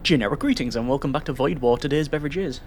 Generic greetings and welcome back to Void War. Today's beverage is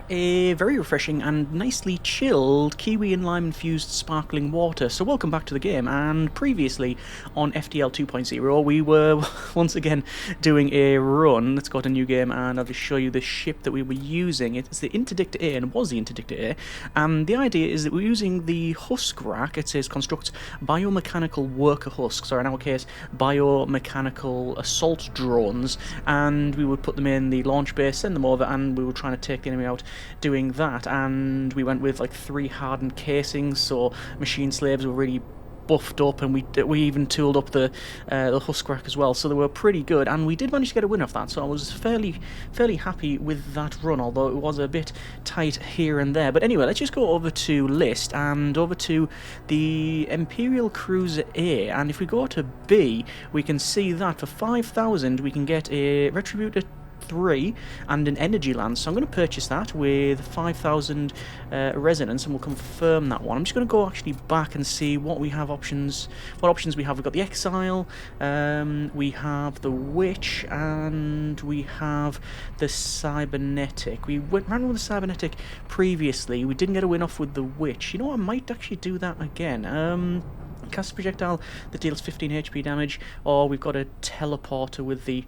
a very refreshing and nicely chilled kiwi and lime infused sparkling water. So welcome back to the game, and previously on FTL 2.0 we were once again doing a run. Let's go to new game and I'll just show you the ship that we were using. It's the Interdictor A, and it was the Interdictor A, and the idea is that we're using the husk rack. It says construct biomechanical worker husks, or in our case biomechanical assault drones, and we would put them in the launch bay, send them over, and we were trying to take the enemy out doing that. And we went with like 3 hardened casings, so machine slaves were really buffed up, and we even tooled up the husk rack as well, so they were pretty good, and we did manage to get a win off that, so I was fairly happy with that run, although it was a bit tight here and there. But anyway, let's just go over to list and over to the Imperial Cruiser A, and if we go to B, we can see that for 5,000 we can get a Retributor 3 and an energy lance. So I'm going to purchase that with 5,000 resonance, and we'll confirm that one. I'm just going to go actually back and see what we have options. What options we have? We've got the Exile, we have the Witch, and we have the Cybernetic. We ran with the Cybernetic previously. We didn't get a win off with the Witch. You know, I might actually do that again. Cast a projectile that deals 15 HP damage, or we've got a teleporter with the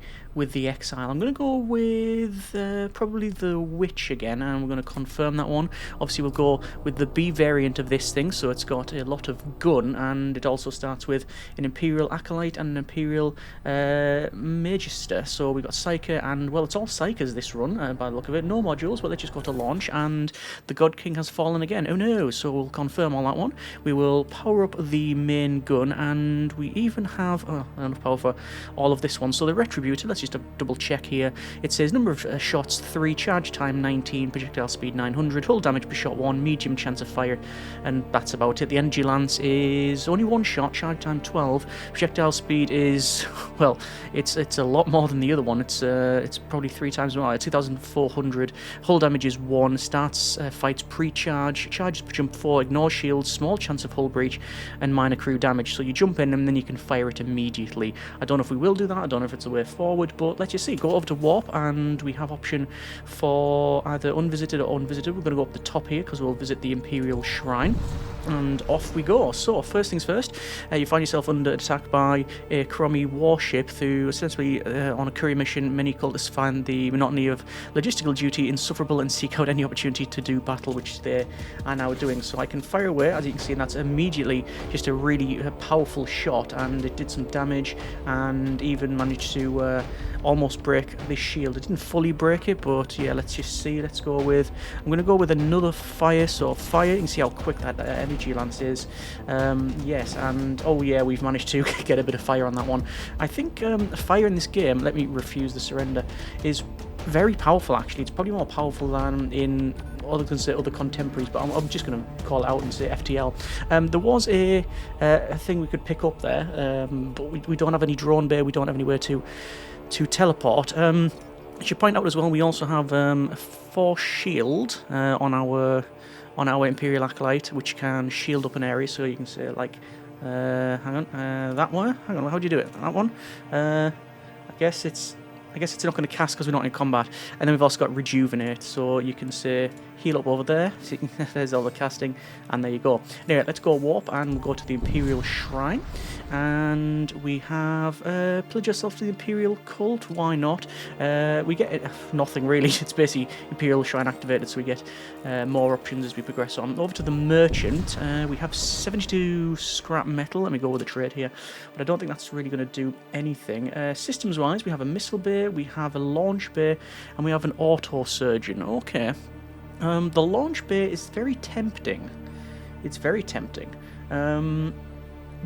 Exile. I'm going to go with probably the Witch again, and we're going to confirm that one. Obviously we'll go with the B variant of this thing, so it's got a lot of gun, and it also starts with an Imperial Acolyte and an Imperial Magister. So we've got Psyker, and well, it's all Psykers this run by the look of it. No modules, but let's just go to launch, and the God King has fallen again. Oh no, so we'll confirm all that one. We will power up the main gun, and we even have enough power for all of this one. So the Retributor, let's just double check here. It says number of shots 3, charge time 19, projectile speed 900, hull damage per shot 1, medium chance of fire, and that's about it. The energy lance is only 1 shot, charge time 12, projectile speed is, well, it's a lot more than the other one. It's probably 3 times more. 2,400, hull damage is 1, starts fights pre-charge, charges per jump 4, ignore shields, small chance of hull breach, and minor crew damage. So you jump in and then you can fire it immediately. I don't know if we will do that, I don't know if it's a way forward, but let's just see. Go over to warp, and we have option for either unvisited or unvisited. We're going to go up the top here because we'll visit the Imperial Shrine, and off we go. So first things first, you find yourself under attack by a Crummy warship. Through essentially on a courier mission, many cultists find the monotony of logistical duty insufferable and seek out any opportunity to do battle, which they are now doing. So I can fire away, as you can see, and that's immediately just a really powerful shot, and it did some damage and even managed to almost break this shield. It didn't fully break it, but yeah, let's just see. Let's go with, I'm going to go with another fire. So fire, you can see how quick that energy lance is. Yes, and oh yeah, we've managed to get a bit of fire on that one. I think fire in this game, let me refuse the surrender, is very powerful actually. It's probably more powerful than in other contemporaries, but I'm just going to call it out and say FTL. There was a thing we could pick up there, but we don't have any drone bay, we don't have anywhere to teleport. I should point out as well, we also have a force shield on our Imperial Acolyte, which can shield up an area. So you can say like, hang on, that one. Hang on, how do you do it? That one. I guess it's not going to cast because we're not in combat. And then we've also got rejuvenate, so you can say heal up over there. So there's all the casting, and there you go. Anyway, let's go warp and we'll go to the Imperial Shrine, and we have pledge ourselves to the Imperial Cult. Why not? We get nothing really. It's basically Imperial Shrine activated, so we get more options as we progress on. Over to the Merchant, we have 72 scrap metal. Let me go with a trade here, but I don't think that's really going to do anything. Systems wise, we have a missile bay, we have a launch bay, and we have an auto surgeon. Okay. The launch bay is very tempting. It's very tempting.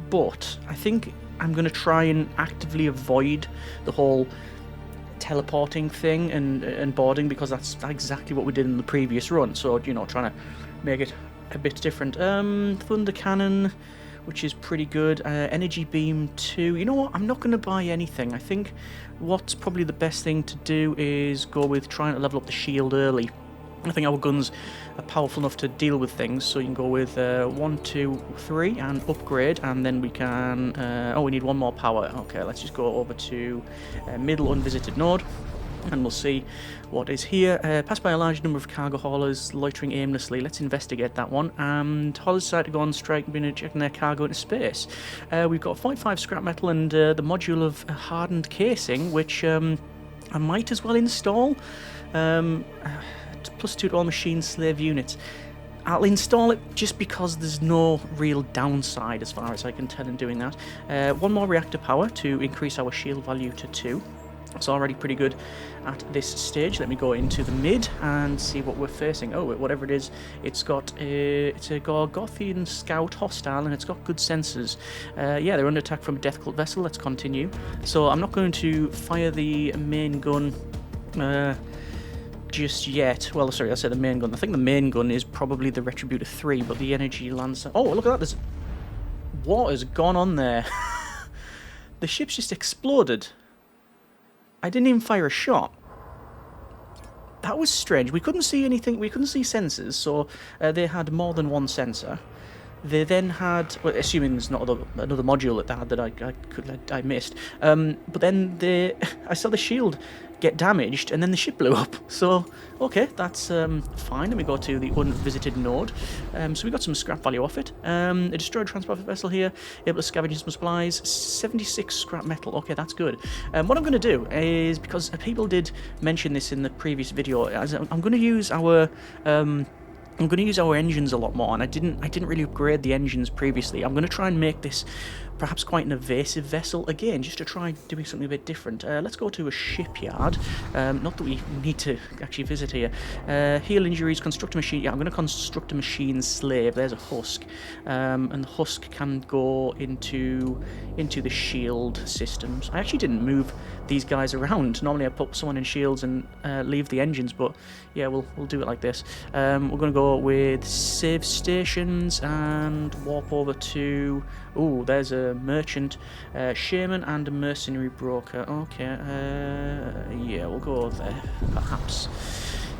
But I think I'm going to try and actively avoid the whole teleporting thing and boarding, because that's exactly what we did in the previous run. So, you know, trying to make it a bit different. Thunder Cannon, which is pretty good. Energy Beam 2. You know what? I'm not going to buy anything. I think what's probably the best thing to do is go with trying to level up the shield early. I think our guns are powerful enough to deal with things, so you can go with 1, 2, 3 and upgrade, and then we can... oh, we need one more power. Okay, let's just go over to middle unvisited node, and we'll see what is here. Passed by a large number of cargo haulers loitering aimlessly. Let's investigate that one. And haulers decide to go on strike and begin ejecting their cargo into space. We've got 0.5 scrap metal and the module of hardened casing, which I might as well install. +2 to all machine slave units. I'll install it just because there's no real downside as far as I can tell in doing that. One more reactor power to increase our shield value to 2. It's already pretty good at this stage. Let me go into the mid and see what we're facing. Oh, whatever it is, it's a Gorgothian scout hostile, and it's got good sensors. Yeah, they're under attack from a death cult vessel. Let's continue. So I'm not going to fire the main gun just yet. Well, sorry, I said the main gun. I think the main gun is probably the Retributor 3, but the energy lancer... Oh, look at that. There's... What has gone on there? The ship's just exploded. I didn't even fire a shot. That was strange. We couldn't see anything. We couldn't see sensors, so they had more than one sensor. They then had, well, assuming there's not another module that they had that I missed. But then I saw the shield get damaged, and then the ship blew up. So okay, that's fine. Let me go to the unvisited node. So we got some scrap value off it. A destroyed transport vessel here, able to scavenge some supplies. 76 scrap metal. Okay, that's good. What I'm going to do is, because people did mention this in the previous video, I'm going to use our engines a lot more, and I didn't really upgrade the engines previously. I'm going to try and make this perhaps quite an evasive vessel again, just to try doing something a bit different. Let's go to a shipyard. Not that we need to actually visit here. Heal injuries, construct a machine. Yeah, I'm going to construct a machine slave. There's a husk, and the husk can go into the shield systems. I actually didn't move these guys around. Normally I put someone in shields and leave the engines, but yeah, we'll do it like this. We're going to go with save stations and warp over to... Oh, there's a merchant, shaman, and a mercenary broker. Okay, yeah, we'll go there, perhaps.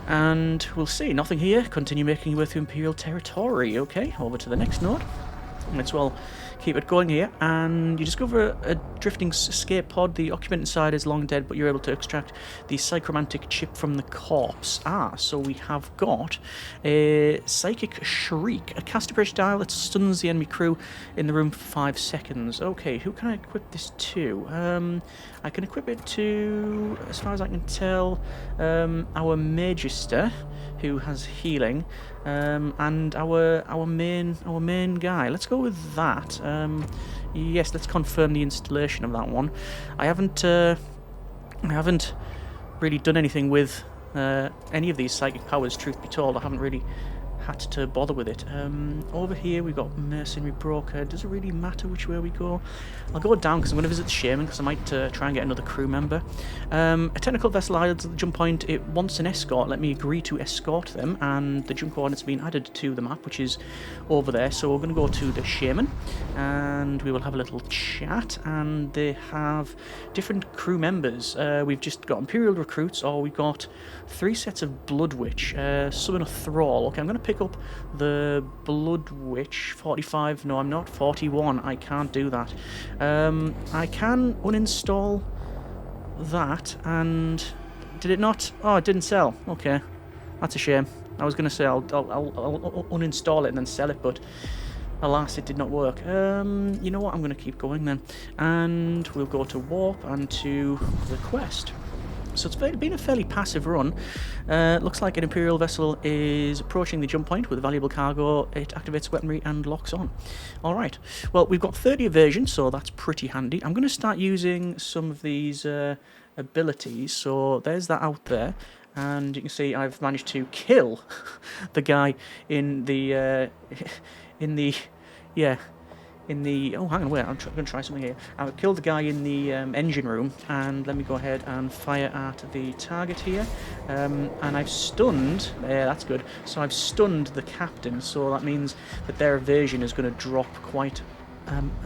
And we'll see. Nothing here. Continue making your way through Imperial territory. Okay, over to the next node. Might as well keep it going here, and you discover a drifting escape pod. The occupant inside is long dead, but you're able to extract the psychromantic chip from the corpse. So we have got a psychic shriek, a caster projectile that stuns the enemy crew in the room for 5 seconds. Okay, who can I equip this to? I can equip it to, as far as I can tell, our Magister, who has healing, and our main guy. Let's go with that. Yes, let's confirm the installation of that one. I haven't really done anything with any of these psychic powers, truth be told. I haven't really had to bother with it. Over here we've got mercenary broker. Does it really matter which way we go? I'll go down because I'm going to visit the shaman, because I might try and get another crew member. A technical vessel idles at the jump point. It wants an escort. Let me agree to escort them, and the jump coordinates have been added to the map, which is over there. So we're going to go to the shaman, and we will have a little chat. And they have different crew members. We've just got Imperial recruits, or we've got 3 sets of Blood Witch, summon a thrall. Okay, I'm going to pick up the Blood Witch. 45. No, I'm not. 41. I can't do that. I can uninstall that, and did it not? Oh, it didn't sell. Okay, that's a shame. I was going to say I'll uninstall it and then sell it, but alas, it did not work. You know what? I'm going to keep going then, and we'll go to warp and to the quest. So it's been a fairly passive run. Looks like an Imperial vessel is approaching the jump point with valuable cargo. It activates weaponry and locks on. Alright, well, we've got 30 evasion, so that's pretty handy. I'm going to start using some of these abilities. So there's that out there, and you can see I've managed to kill the guy in the oh, hang on, wait, I'm going to try something here. I've killed the guy in the engine room, and let me go ahead and fire at the target here. And I've stunned, yeah, that's good. So I've stunned the captain, so that means that their evasion is going to drop quite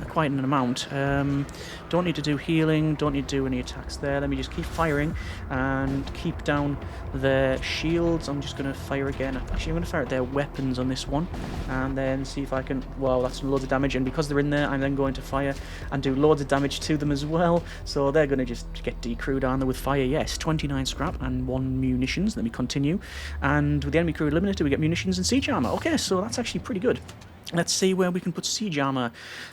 quite an amount. Don't need to do healing, don't need to do any attacks there. Let me just keep firing and keep down their shields. I'm just going to fire again. Actually, I'm going to fire at their weapons on this one and then see if I can... Wow, that's loads of damage, and because they're in there, I'm then going to fire and do loads of damage to them as well. So they're going to just get decrewed, aren't they, with fire? Yes, 29 scrap and 1 munitions. Let me continue. And with the enemy crew eliminated, we get munitions and siege armor. Okay, so that's actually pretty good. Let's see where we can put siege armor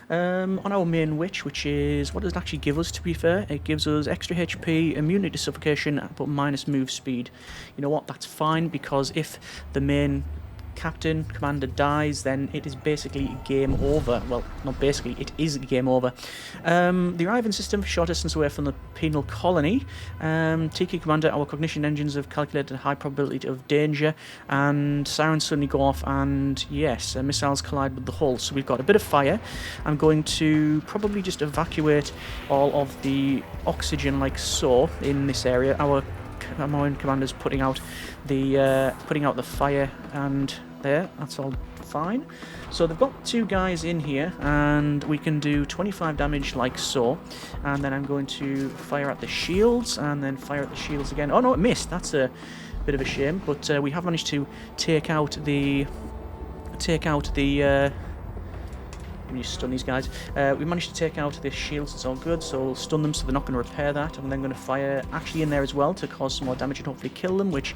on our main witch, which is... What does it actually give us, to be fair? It gives us extra HP, immunity to suffocation, but minus move speed. You know what? That's fine, because if the main captain, commander dies, then it is basically game over. Well, not basically, it is game over. The arriving system, short distance away from the penal colony. TK commander, our cognition engines have calculated a high probability of danger, and sirens suddenly go off, and yes, missiles collide with the hull. So we've got a bit of fire. I'm going to probably just evacuate all of the oxygen like so in this area. Our own commander's putting out the fire, and there, that's all fine. So they've got 2 guys in here, and we can do 25 damage like so. And then I'm going to fire at the shields, and then fire at the shields again. Oh no, it missed. That's a bit of a shame, but we have managed to take out the Let me just stun these guys. We managed to take out the shields, it's all good, so we'll stun them so they're not going to repair that. I'm then going to fire actually in there as well to cause some more damage and hopefully kill them, which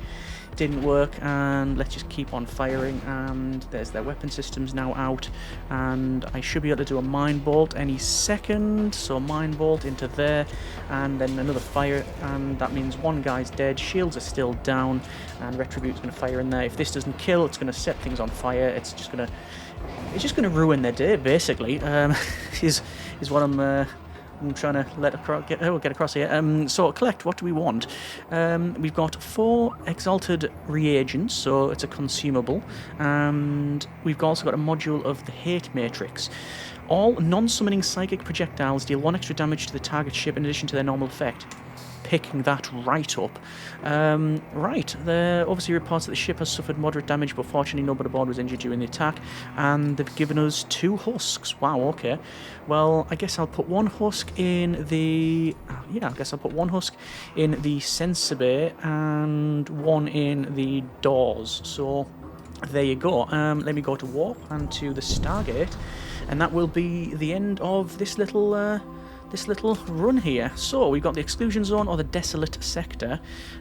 didn't work. And let's just keep on firing, and there's their weapon systems now out, and I should be able to do a mine bolt any second. So mine bolt into there, and then another fire, and that means 1 guy's dead, shields are still down, and Retribute's going to fire in there. If this doesn't kill, it's going to set things on fire. It's just going to ruin their day, basically. Is what I'm trying to get across here. So collect, what do we want? We've got 4 exalted reagents, so it's a consumable, and we've also got a module of the hate matrix. All non-summoning psychic projectiles deal 1 extra damage to the target ship in addition to their normal effect. Picking that right up. Right, there obviously reports that the ship has suffered moderate damage, but fortunately nobody aboard was injured during the attack, and they've given us 2 husks. Wow, okay. Well, I guess I'll put 1 husk in the... Yeah, I guess I'll put 1 husk in the sensor bay and 1 in the doors. So, there you go. Let me go to warp and to the Stargate, and that will be the end of this little run here. So we've got the exclusion zone or the desolate sector.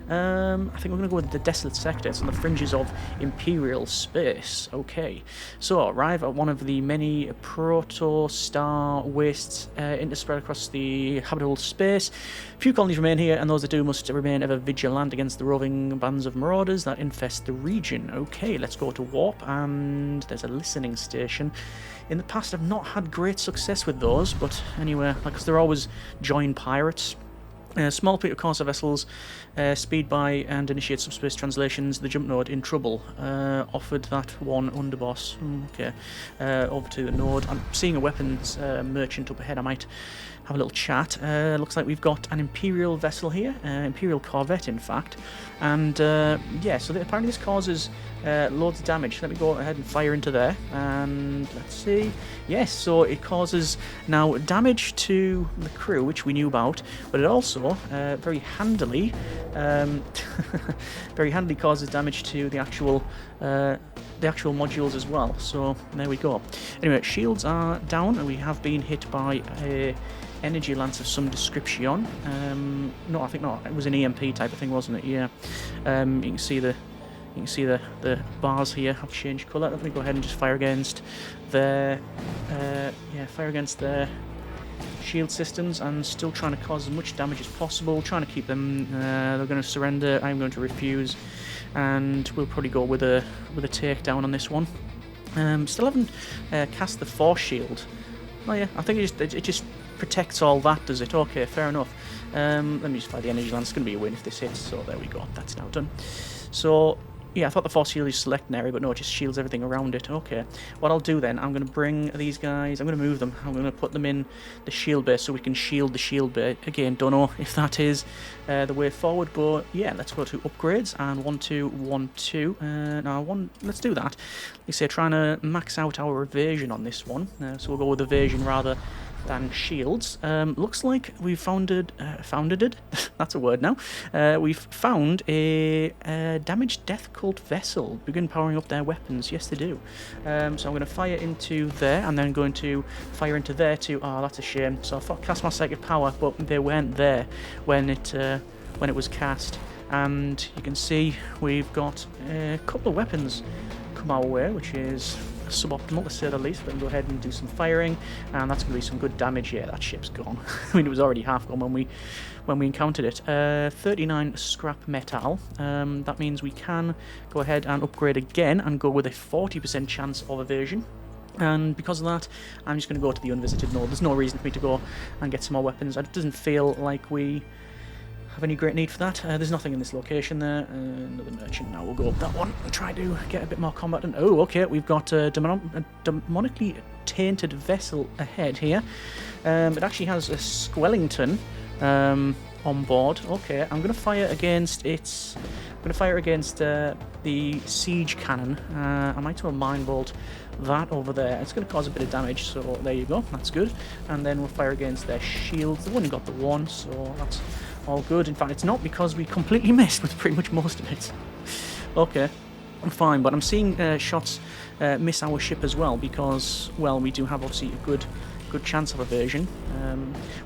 I think we're going to go with the desolate sector. It's on the fringes of Imperial space. Okay, so arrive at one of the many proto-star wastes interspread across the habitable space. Few colonies remain here, and those that do must remain ever vigilant against the roving bands of marauders that infest the region. Okay, let's go to warp, and there's a listening station. In the past, I've not had great success with those, but anyway, because they're always joined pirates. Small fleet of courser vessels, speed by and initiate subspace translations. The jump node in trouble. Offered that one underboss. Okay, over to the node. I'm seeing a weapons merchant up ahead. I might have a little chat. Looks like we've got an Imperial vessel here, Imperial corvette, in fact. And yeah, so apparently this causes loads of damage. Let me go ahead and fire into there, and let's see. Yes, so it causes now damage to the crew, which we knew about, but it also very handily causes damage to the actual modules as well. So there we go. Anyway, shields are down, and we have been hit by a energy lance of some description. No, I think not. It was an EMP type of thing, wasn't it? Yeah. You can see the bars here have changed colour. Let me go ahead and just fire against their shield systems, and still trying to cause as much damage as possible. Trying to keep them. They're going to surrender. I'm going to refuse, and we'll probably go with a takedown on this one. Still haven't cast the force shield. Oh yeah, I think it just protects all that, does it? Okay, fair enough. Let me just fire the energy lance. It's going to be a win if this hits, so there we go. That's now done. So Yeah, I thought the force shield is select an area, but no, it just shields everything around it. Okay. What I'll do then, I'm going to bring these guys, I'm going to move them. I'm going to put them in the shield bay so we can shield the shield bay. Again, don't know if that is the way forward, but yeah, let's go to upgrades and 1, 2, 1, 2. Let's do that. Like I say, trying to max out our evasion on this one. So we'll go with evasion rather than shields. Looks like we've founded that's a word now. We've found a damaged death cult vessel. Begin powering up their weapons. Yes, they do. So I'm going to fire into there, and then going to fire into there too. Oh, that's a shame. So I cast my psychic power, but they weren't there when it was cast. And you can see we've got a couple of weapons come our way, which is suboptimal to say the least. But we can go ahead and do some firing, and that's going to be some good damage. Yeah, that ship's gone. I mean, it was already half gone when we encountered it. 39 scrap metal. That means we can go ahead and upgrade again and go with a 40% chance of evasion. And because of that, I'm just going to go to the unvisited node. There's no reason for me to go and get some more weapons. It doesn't feel like we have any great need for that. There's nothing in this location there. Another merchant. Now we'll go up that one and try to get a bit more combat. And oh, okay, we've got a demonically tainted vessel ahead here. It actually has a Escalating on board. Okay, I'm going to fire against its. I'm going to fire against the siege cannon. I might as well mind bolt that over there. It's going to cause a bit of damage, so there you go. That's good. And then we'll fire against their shields. They've only got the one, so that's all good. In fact, it's not, because we completely missed with pretty much most of it. Okay, I'm fine, but I'm seeing shots miss our ship as well, because, well, we do have obviously a good chance of evasion.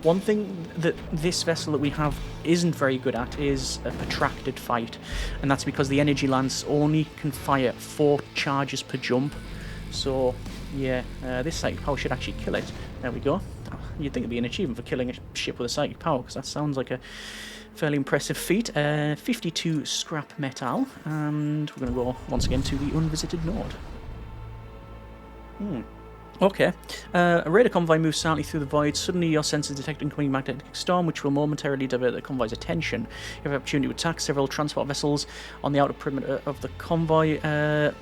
One thing that this vessel that we have isn't very good at is a protracted fight, and that's because the energy lance only can fire 4 charges per jump. So yeah, this psychic power should actually kill it. There we go. You'd think it'd be an achievement for killing a ship with a psychic power, because that sounds like a fairly impressive feat. 52 scrap metal, and we're going to go once again to the unvisited node. Okay. A raider convoy moves silently through the void. Suddenly your sensors detect incoming magnetic storm, which will momentarily divert the convoy's attention. You have the opportunity to attack several transport vessels on the outer perimeter of the convoy.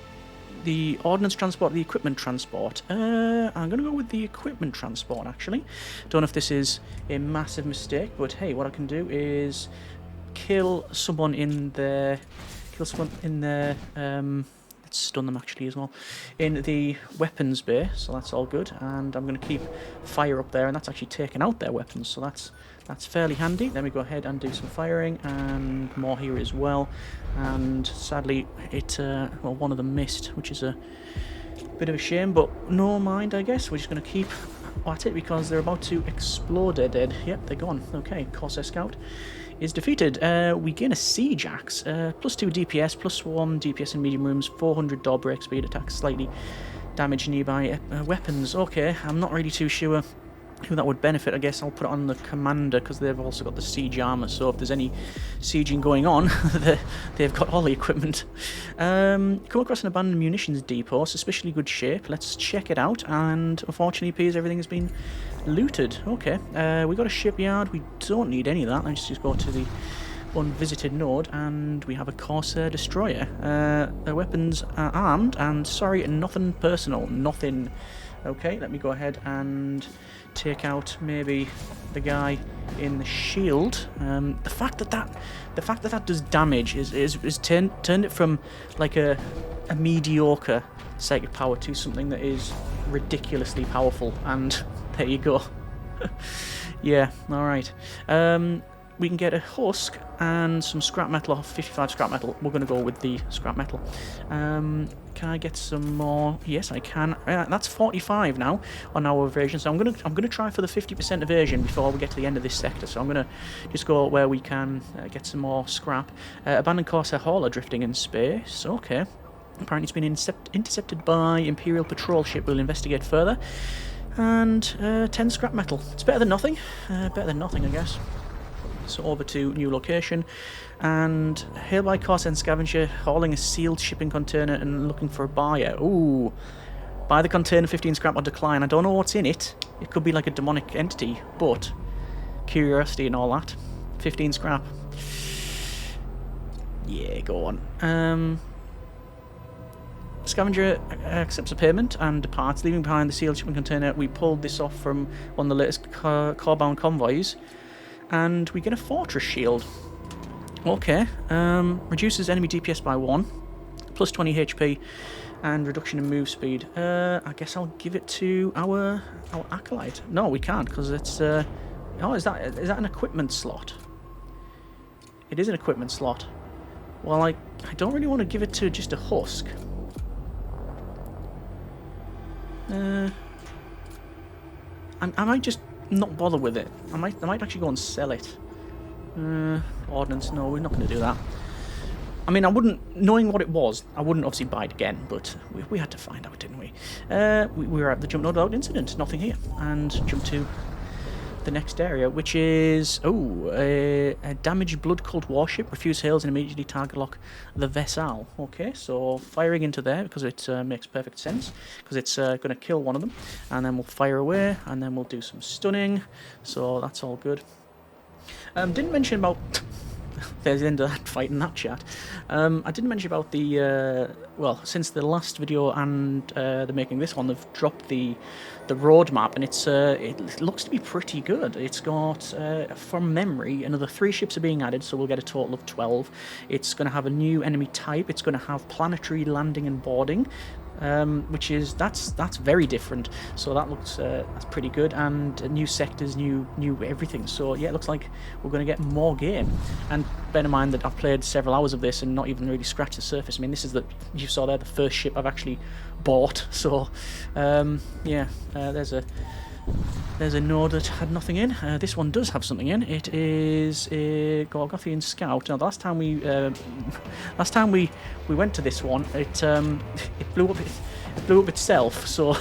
The ordnance transport, the equipment transport. I'm going to go with the equipment transport, actually. Don't know if this is a massive mistake, but hey, what I can do is kill someone in there. Let's stun them actually as well, in the weapons bay, so that's all good. And I'm going to keep fire up there, and that's actually taken out their weapons, so that's fairly handy. Then we go ahead and do some firing, and more here as well. And sadly, one of them missed, which is a bit of a shame, but no mind, I guess. We're just going to keep at it because they're about to explode. They're dead. Yep, they're gone. Okay, Corsair Scout is defeated. We gain a siege axe, plus 2 DPS, plus 1 DPS in medium rooms, 400 door break speed, attacks slightly damage nearby weapons. Okay, I'm not really too sure who that would benefit. I guess I'll put it on the commander, because they've also got the siege armor, so if there's any sieging going on, they've got all the equipment. Come across an abandoned munitions depot, suspiciously good shape. Let's check it out, and unfortunately it appears everything has been looted. Okay, we got a shipyard. We don't need any of that. Let's just go to the unvisited node, and we have a Corsair destroyer. Their weapons are armed, and sorry, nothing personal, nothing. Okay, let me go ahead and take out maybe the guy in the shield. The fact that that does damage is turned it from like a mediocre psychic power to something that is ridiculously powerful. And there you go. Yeah, all right. We can get a husk and some scrap metal off. 55 scrap metal. We're going to go with the scrap metal. Can I get some more? Yes, I can. That's 45 now on our evasion. So I'm gonna try for the 50% evasion before we get to the end of this sector. So I'm gonna just go where we can get some more scrap. Abandoned Corsair hauler drifting in space. Okay. Apparently it's been intercepted by Imperial patrol ship. We'll investigate further. And 10 scrap metal. It's better than nothing. Better than nothing, I guess. So over to new location, and hailed by Corsair scavenger hauling a sealed shipping container and looking for a buyer. Ooh, buy the container, 15 scrap or decline. I don't know what's in it. It could be like a demonic entity, but curiosity and all that. 15 scrap. Yeah, go on. Scavenger accepts a payment and departs, leaving behind the sealed shipping container. We pulled this off from one of the latest car-bound convoys, and we get a fortress shield. Okay, reduces enemy DPS by 1, plus 20 HP, and reduction in move speed. I guess I'll give it to our acolyte. No, we can't, because it's... oh, is that an equipment slot? It is an equipment slot. Well, I don't really want to give it to just a husk. I might just not bother with it. I might actually go and sell it. Ordnance, no, we're not going to do that. I mean, I wouldn't, knowing what it was, I wouldn't obviously buy it again, but we had to find out, didn't we? We were at the jump node without incident, nothing here. And jump to the next area, which is, a damaged blood cult warship. Refuse hails and immediately target lock the vessel. Okay, so firing into there, because it makes perfect sense, because it's going to kill one of them. And then we'll fire away, and then we'll do some stunning. So that's all good. Didn't mention about... There's the end of that fight in that chat. I didn't mention about the... well, since the last video and the making this one, they've dropped the road map, and it looks to be pretty good. It's got, from memory, another 3 ships are being added, so we'll get a total of 12. It's going to have a new enemy type. It's going to have planetary landing and boarding. Which is that's very different. So that looks that's pretty good, and new sectors, new everything. So yeah, it looks like we're going to get more game. And bear in mind that I've played several hours of this and not even really scratched the surface. I mean, this is you saw there, the first ship I've actually bought. So yeah, there's a node that had nothing in. This one does have something in. It is a Gorgothian scout. Now, the last time we went to this one, it blew up itself. So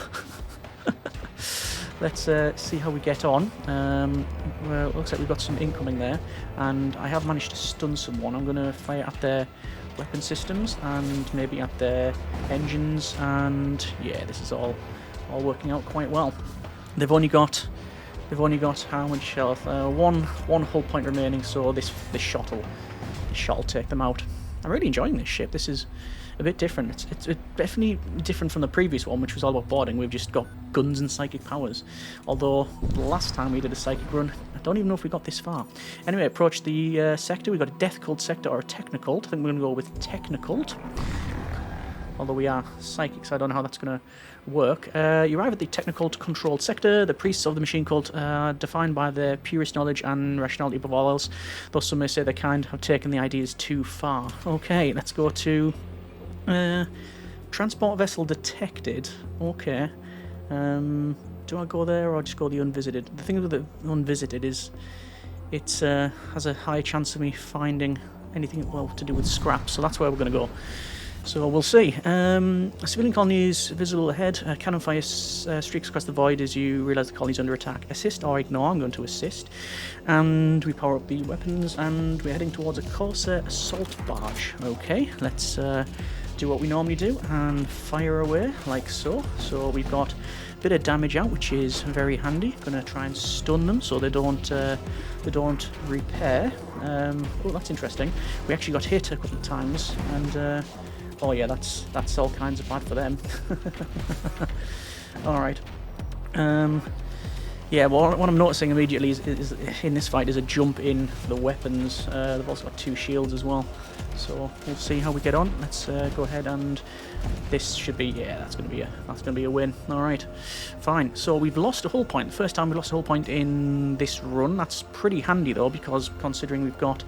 let's see how we get on. Well, it looks like we've got some incoming there, and I have managed to stun someone. I'm going to fire at their weapon systems and maybe at their engines, and yeah, this is all working out quite well. They've only got how much health? One hull point remaining, so this shot will take them out. I'm really enjoying this ship. This is a bit different. It's definitely different from the previous one, which was all about boarding. We've just got guns and psychic powers. Although the last time we did a psychic run, I don't even know if we got this far. Anyway, approach the sector. We've got a death cult sector or a technocult. I think we're going to go with technocult. Although we are psychics, I don't know how that's going to work. You arrive at the Technocult controlled sector. The priests of the machine cult are defined by their purest knowledge and rationality above all else, though some may say their kind have taken the ideas too far. Okay, let's go to transport vessel detected. Okay. Do I go there or just go the unvisited? The thing with the unvisited is it has a high chance of me finding anything well to do with scrap, so that's where we're going to go. So we'll see. A civilian colony is visible ahead. Cannon fire streaks across the void as you realise the colony is under attack. Assist or ignore. I'm going to assist. And we power up the weapons, and we're heading towards a Corsair assault barge. Okay, let's do what we normally do and fire away like so. So we've got a bit of damage out, which is very handy. Going to try and stun them so they don't repair. Oh, that's interesting. We actually got hit a couple of times, and oh yeah, that's all kinds of bad for them. Alright. Yeah, well, what I'm noticing immediately is in this fight is a jump in for the weapons. They've also got 2 shields as well. So we'll see how we get on. Let's go ahead, and this should be, yeah, that's gonna be a win. Alright. Fine. So we've lost a hull point. The first time we lost a hull point in this run. That's pretty handy though, because considering we've got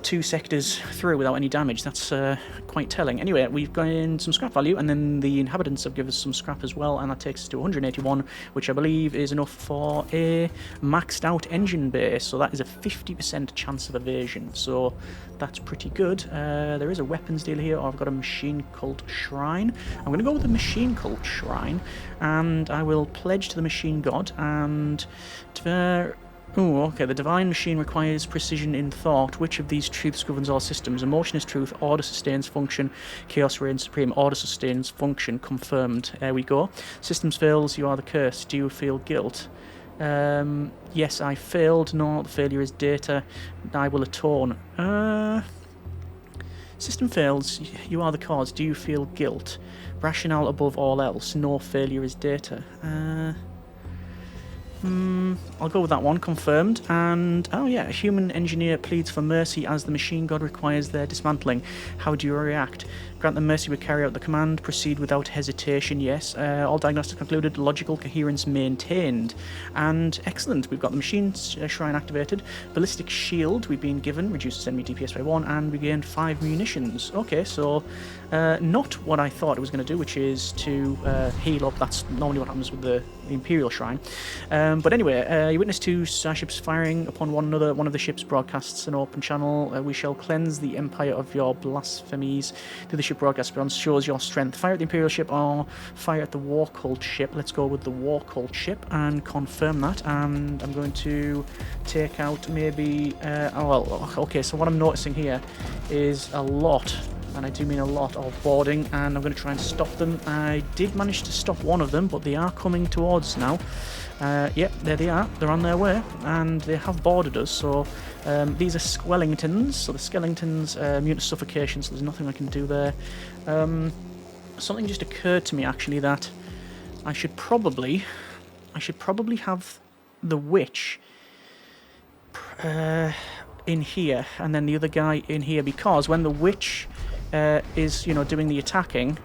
2 sectors through without any damage. That's quite telling. Anyway, we've got in some scrap value, and then the inhabitants have given us some scrap as well, and that takes us to 181, which I believe is enough for a maxed out engine bay. So that is a 50% chance of evasion. So that's pretty good. There is a weapons deal here, or I've got a machine cult shrine. I'm going to go with the machine cult shrine, and I will pledge to the machine god, and oh, okay. The divine machine requires precision in thought. Which of these truths governs all systems? Emotion is truth, order sustains function, chaos reigns supreme, order sustains function, confirmed. There we go. Systems fails, you are the curse. Do you feel guilt? Yes, I failed. No, the failure is data. I will atone. System fails, you are the cause. Do you feel guilt? Rationale above all else. No failure is data. I'll go with that one, confirmed. And, oh yeah, a human engineer pleads for mercy as the machine god requires their dismantling. How do you react? Grant them mercy, would carry out the command. Proceed without hesitation, yes. All diagnostics concluded, logical coherence maintained. And excellent, we've got the machine shrine activated. Ballistic shield we've been given, reduces enemy DPS by 1, and we gained 5 munitions. Okay, so not what I thought it was going to do, which is to heal up. That's normally what happens with the Imperial shrine. But anyway, you witness 2 starships firing upon one another. One of the ships broadcasts an open channel. We shall cleanse the empire of your blasphemies. Do the ship broadcast response shows your strength. Fire at the Imperial ship or fire at the War Cult ship. Let's go with the War Cult ship and confirm that. And I'm going to take out maybe... okay, so what I'm noticing here is a lot, and I do mean a lot, of boarding, and I'm going to try and stop them. I did manage to stop one of them, but they are coming towards us now. Yep, there they are. They're on their way, and they have boarded us. So these are Squellingtons. So the Skellingtons, mutant suffocation, so there's nothing I can do there. Something just occurred to me, actually, that I should probably have the witch in here, and then the other guy in here, because when the witch is, doing the attacking,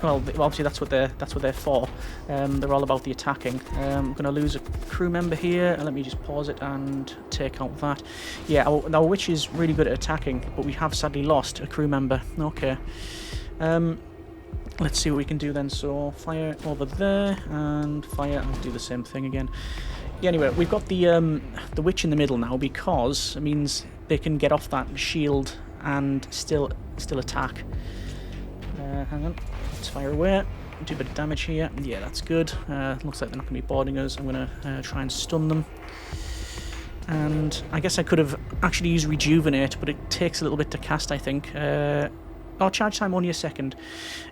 well, obviously that's what they're for. They're all about the attacking. I'm going to lose a crew member here. Let me just pause it and take out that. Yeah, our witch is really good at attacking, but we have sadly lost a crew member. Okay. Let's see what we can do then. So fire over there and fire. I'll do the same thing again. Yeah, anyway, we've got the witch in the middle now, because it means they can get off that shield and still attack. Hang on, let's fire away. Do a bit of damage here. Yeah, that's good. Looks like they're not going to be boarding us. I'm going to try and stun them. And I guess I could have actually used rejuvenate, but it takes a little bit to cast, I think. Charge time only a second.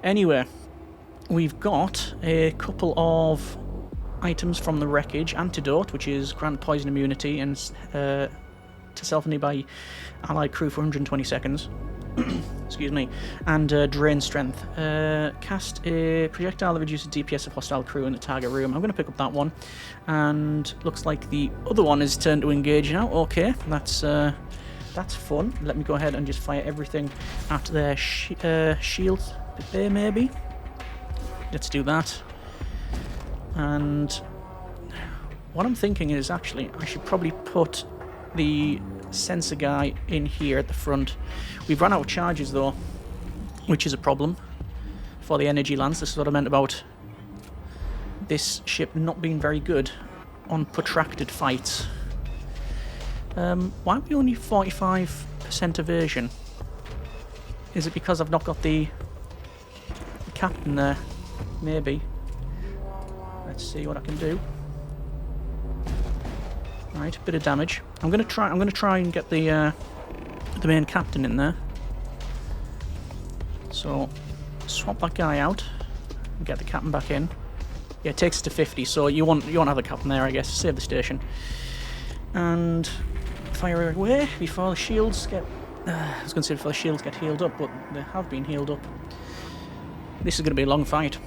Anyway, we've got a couple of items from the wreckage. Antidote, which is grant poison immunity and to self nearby allied crew for 120 seconds. Excuse me. And drain strength. Cast a projectile that reduces DPS of hostile crew in the target room. I'm going to pick up that one. And looks like the other one is turned to engage now. Okay, that's fun. Let me go ahead and just fire everything at their shields there, maybe. Let's do that. And what I'm thinking is, actually, I should probably put the sensor guy in here at the front. We've run out of charges, though, which is a problem for the energy lance. This is what I meant about this ship not being very good on protracted fights. Why are we only 45% evasion? Is it because I've not got the captain there? Maybe. Let's see what I can do. Right, a bit of damage. I'm gonna try and get the main captain in there. So swap that guy out and get the captain back in. Yeah, it takes us to 50, so you won't have the captain there, I guess. Save the station. And fire away before the shields get... I was going to say before the shields get healed up, but they have been healed up. This is going to be a long fight.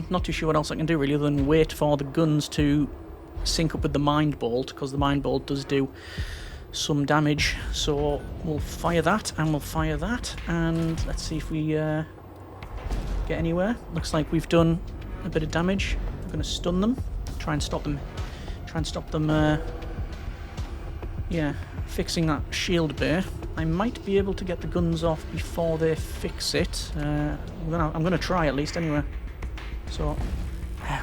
Not too sure what else I can do, really, other than wait for the guns to sync up with the mind bolt, because the mind bolt does do some damage. So we'll fire that, and we'll fire that, and let's see if we get anywhere. Looks like we've done a bit of damage. I'm going to stun them, try and stop them. Yeah, fixing that shield bay. I might be able to get the guns off before they fix it. I'm gonna try at least anyway. So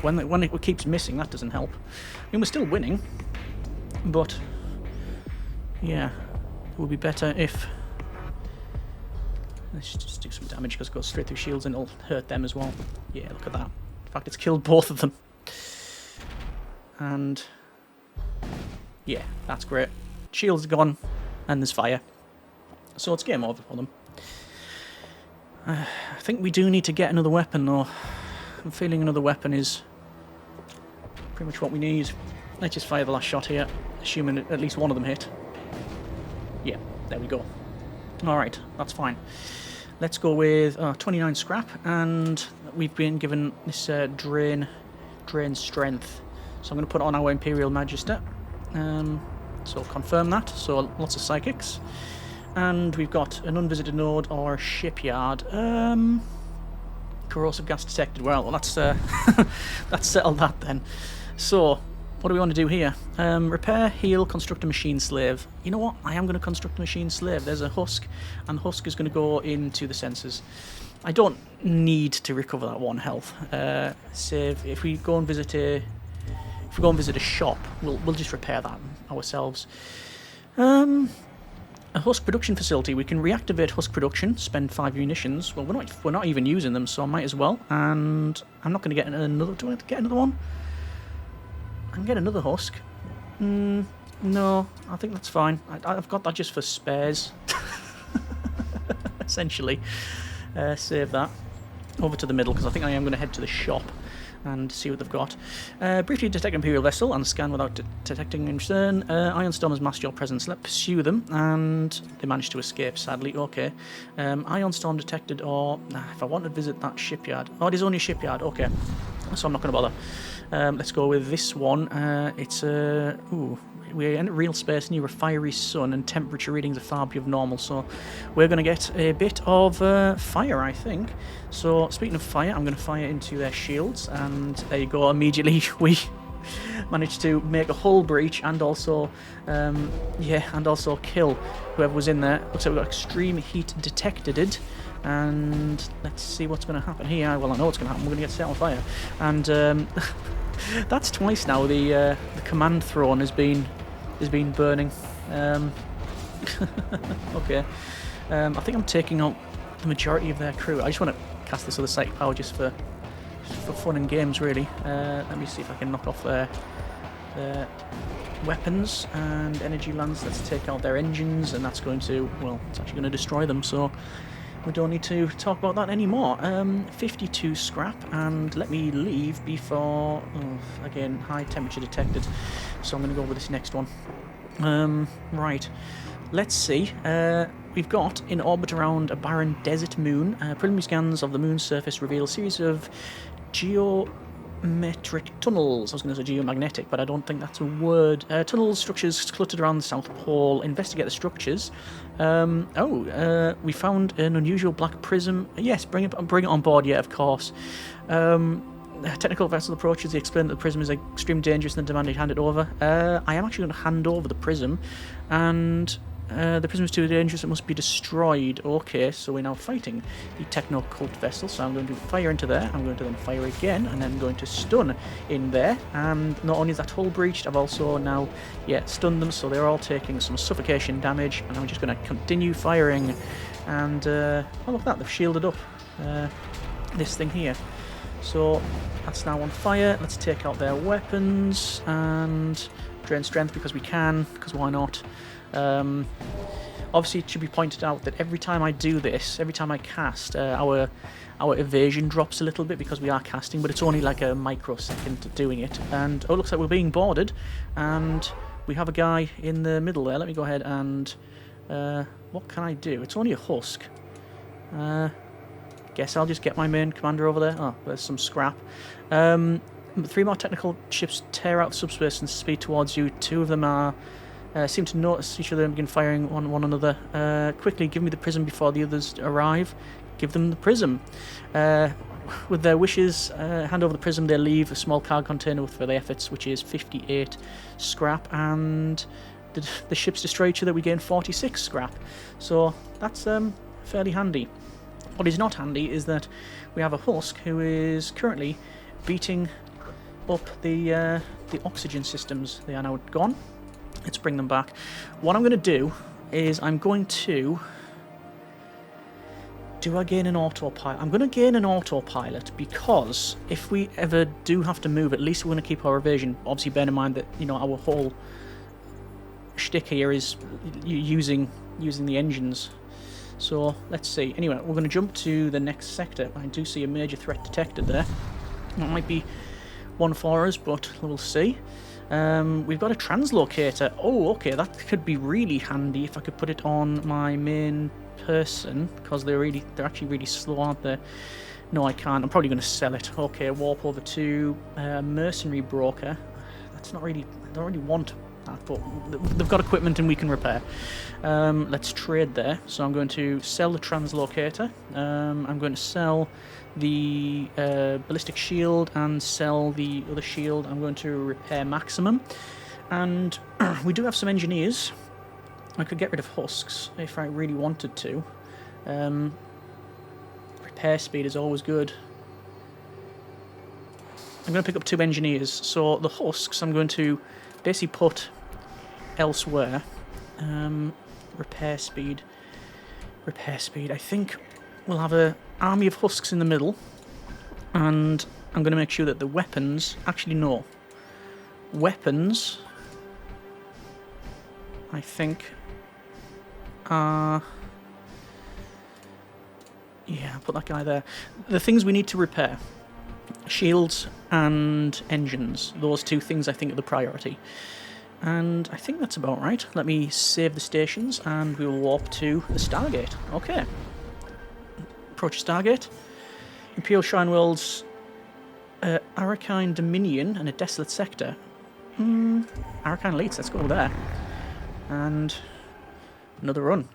when it keeps missing, that doesn't help. I mean, we're still winning, but yeah, it would be better if... Let's just do some damage, because it goes straight through shields and it'll hurt them as well. Yeah, look at that. In fact, it's killed both of them. And yeah, that's great. Shields are gone, and there's fire. So it's game over for them. I think we do need to get another weapon, though. I'm feeling another weapon is pretty much what we need. Let's just fire the last shot here, assuming at least one of them hit. Yeah, there we go. Alright, that's fine. Let's go with 29 scrap, and we've been given this drain strength. So I'm going to put on our Imperial Magister. So confirm that. So lots of psychics. And we've got an unvisited node or a shipyard. Corrosive gas detected. Well, that's that's settled that then. So what do we want to do here? Repair, heal, construct a machine slave. You know what? I am going to construct a machine slave. There's a husk, and the husk is going to go into the sensors. I don't need to recover that 1 health. Save. If we go and visit a shop, we'll just repair that ourselves. A husk production facility. We can reactivate husk production. Spend 5 munitions. Well, we're not even using them, so I might as well. And I'm not going to get another. Do I have to get another one? I can get another husk. No, I think that's fine. I've got that just for spares. Essentially. Save that. Over to the middle, because I think I am going to head to the shop and see what they've got. Briefly detect Imperial vessel and scan without detecting in return. Ion Storm has masked your presence. Let's pursue them, and they managed to escape, sadly. Okay. Ion Storm detected, or if I want to visit that shipyard. Oh, it is only a shipyard. Okay. So I'm not going to bother. Let's go with this one. It's a... we're in real space near a fiery sun, and temperature readings are far above normal, so we're going to get a bit of fire, I think. So, speaking of fire, I'm going to fire into their shields, and there you go, immediately we managed to make a hull breach, and also, kill whoever was in there. Looks like we've got extreme heat detected, and let's see what's going to happen here. Well, I know what's going to happen. We're going to get set on fire, and that's twice now the command throne has been burning. Okay. I think I'm taking out the majority of their crew. I just want to cast this other psychic power just for fun and games, really. Let me see if I can knock off their weapons and energy lands. Let's take out their engines, and that's going to, well, it's actually going to destroy them, so we don't need to talk about that anymore. 52 scrap, and let me leave before, again, high temperature detected, so I'm going to go with this next one. Right, let's see. We've got in orbit around a barren desert moon. Preliminary scans of the moon's surface reveal a series of geometric tunnels. I was going to say geomagnetic, but I don't think that's a word. Tunnels, structures cluttered around the South Pole. Investigate the structures. We found an unusual black prism. Yes, bring it on board. Yeah, of course. Technocult vessel approaches. They explain that the prism is extremely dangerous and demand you hand it over. I am actually going to hand over the prism, and the prism is too dangerous. It must be destroyed. Okay, so we're now fighting the Technocult vessel. So I'm going to fire into there. I'm going to then fire again, and then I'm going to stun in there. And not only is that hull breached, I've also now stunned them. So they're all taking some suffocation damage, and I'm just going to continue firing. And oh, look at that, they've shielded up this thing here. So that's now on fire. Let's take out their weapons and drain strength because we can, because why not? Obviously it should be pointed out that every time I do this, every time I cast, our evasion drops a little bit because we are casting, but it's only like a microsecond doing it. And oh, it looks like we're being boarded, and we have a guy in the middle there. Let me go ahead and what can I do? It's only a husk. Guess I'll just get my main commander over there. Oh, there's some scrap. 3 more technical ships tear out subspace and speed towards you. 2 of them seem to notice each other and begin firing on one another. Quickly, give me the prism before the others arrive. Give them the prism. With their wishes, hand over the prism. They leave a small cargo container for their efforts, which is 58 scrap. And the ships destroy each other. We gain 46 scrap. So that's fairly handy. What is not handy is that we have a husk who is currently beating up the oxygen systems. They are now gone. Let's bring them back. What I'm going to do is I'm going to... Do I gain an autopilot? I'm going to gain an autopilot because if we ever do have to move, at least we're going to keep our evasion. Obviously, bear in mind that, you know, our whole shtick here is using the engines. So let's see. Anyway, we're going to jump to the next sector. I do see a major threat detected there. That might be one for us, but we'll see. We've got a translocator. Oh, okay, that could be really handy if I could put it on my main person, because they're actually really slow, aren't they? No, I can't. I'm probably going to sell it. Okay, warp over to mercenary broker. That's not really... I don't really want that, but they've got equipment and we can repair. Let's trade there. So I'm going to sell the translocator. I'm going to sell the ballistic shield and sell the other shield. I'm going to repair maximum. And we do have some engineers. I could get rid of husks if I really wanted to. Repair speed is always good. I'm going to pick up 2 engineers. So the husks I'm going to basically put elsewhere. Repair speed. Repair speed. I think we'll have an army of husks in the middle. And I'm going to make sure that the weapons... Actually, no. Weapons... I think... yeah, I'll put that guy there. The things we need to repair. Shields and engines. Those 2 things I think are the priority. And I think that's about right. Let me save the stations and we will warp to the Stargate. Okay. Approach Stargate. Imperial Shrine Worlds, Arakine Dominion and a Desolate Sector. Arakine Elites, let's go there. And another run.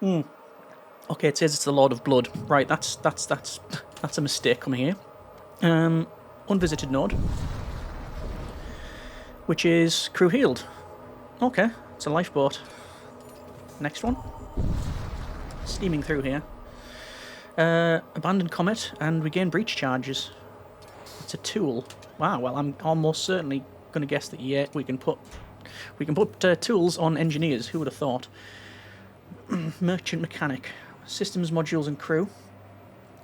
Okay, it says it's the Lord of Blood. Right, that's a mistake coming here. Unvisited node. Which is crew healed. Okay, it's a lifeboat. Next one. Steaming through here. Abandoned Comet, and we gain breach charges. It's a tool. Wow, well, I'm almost certainly going to guess that, yeah, we can put tools on engineers. Who would have thought? Merchant Mechanic. Systems, modules, and crew.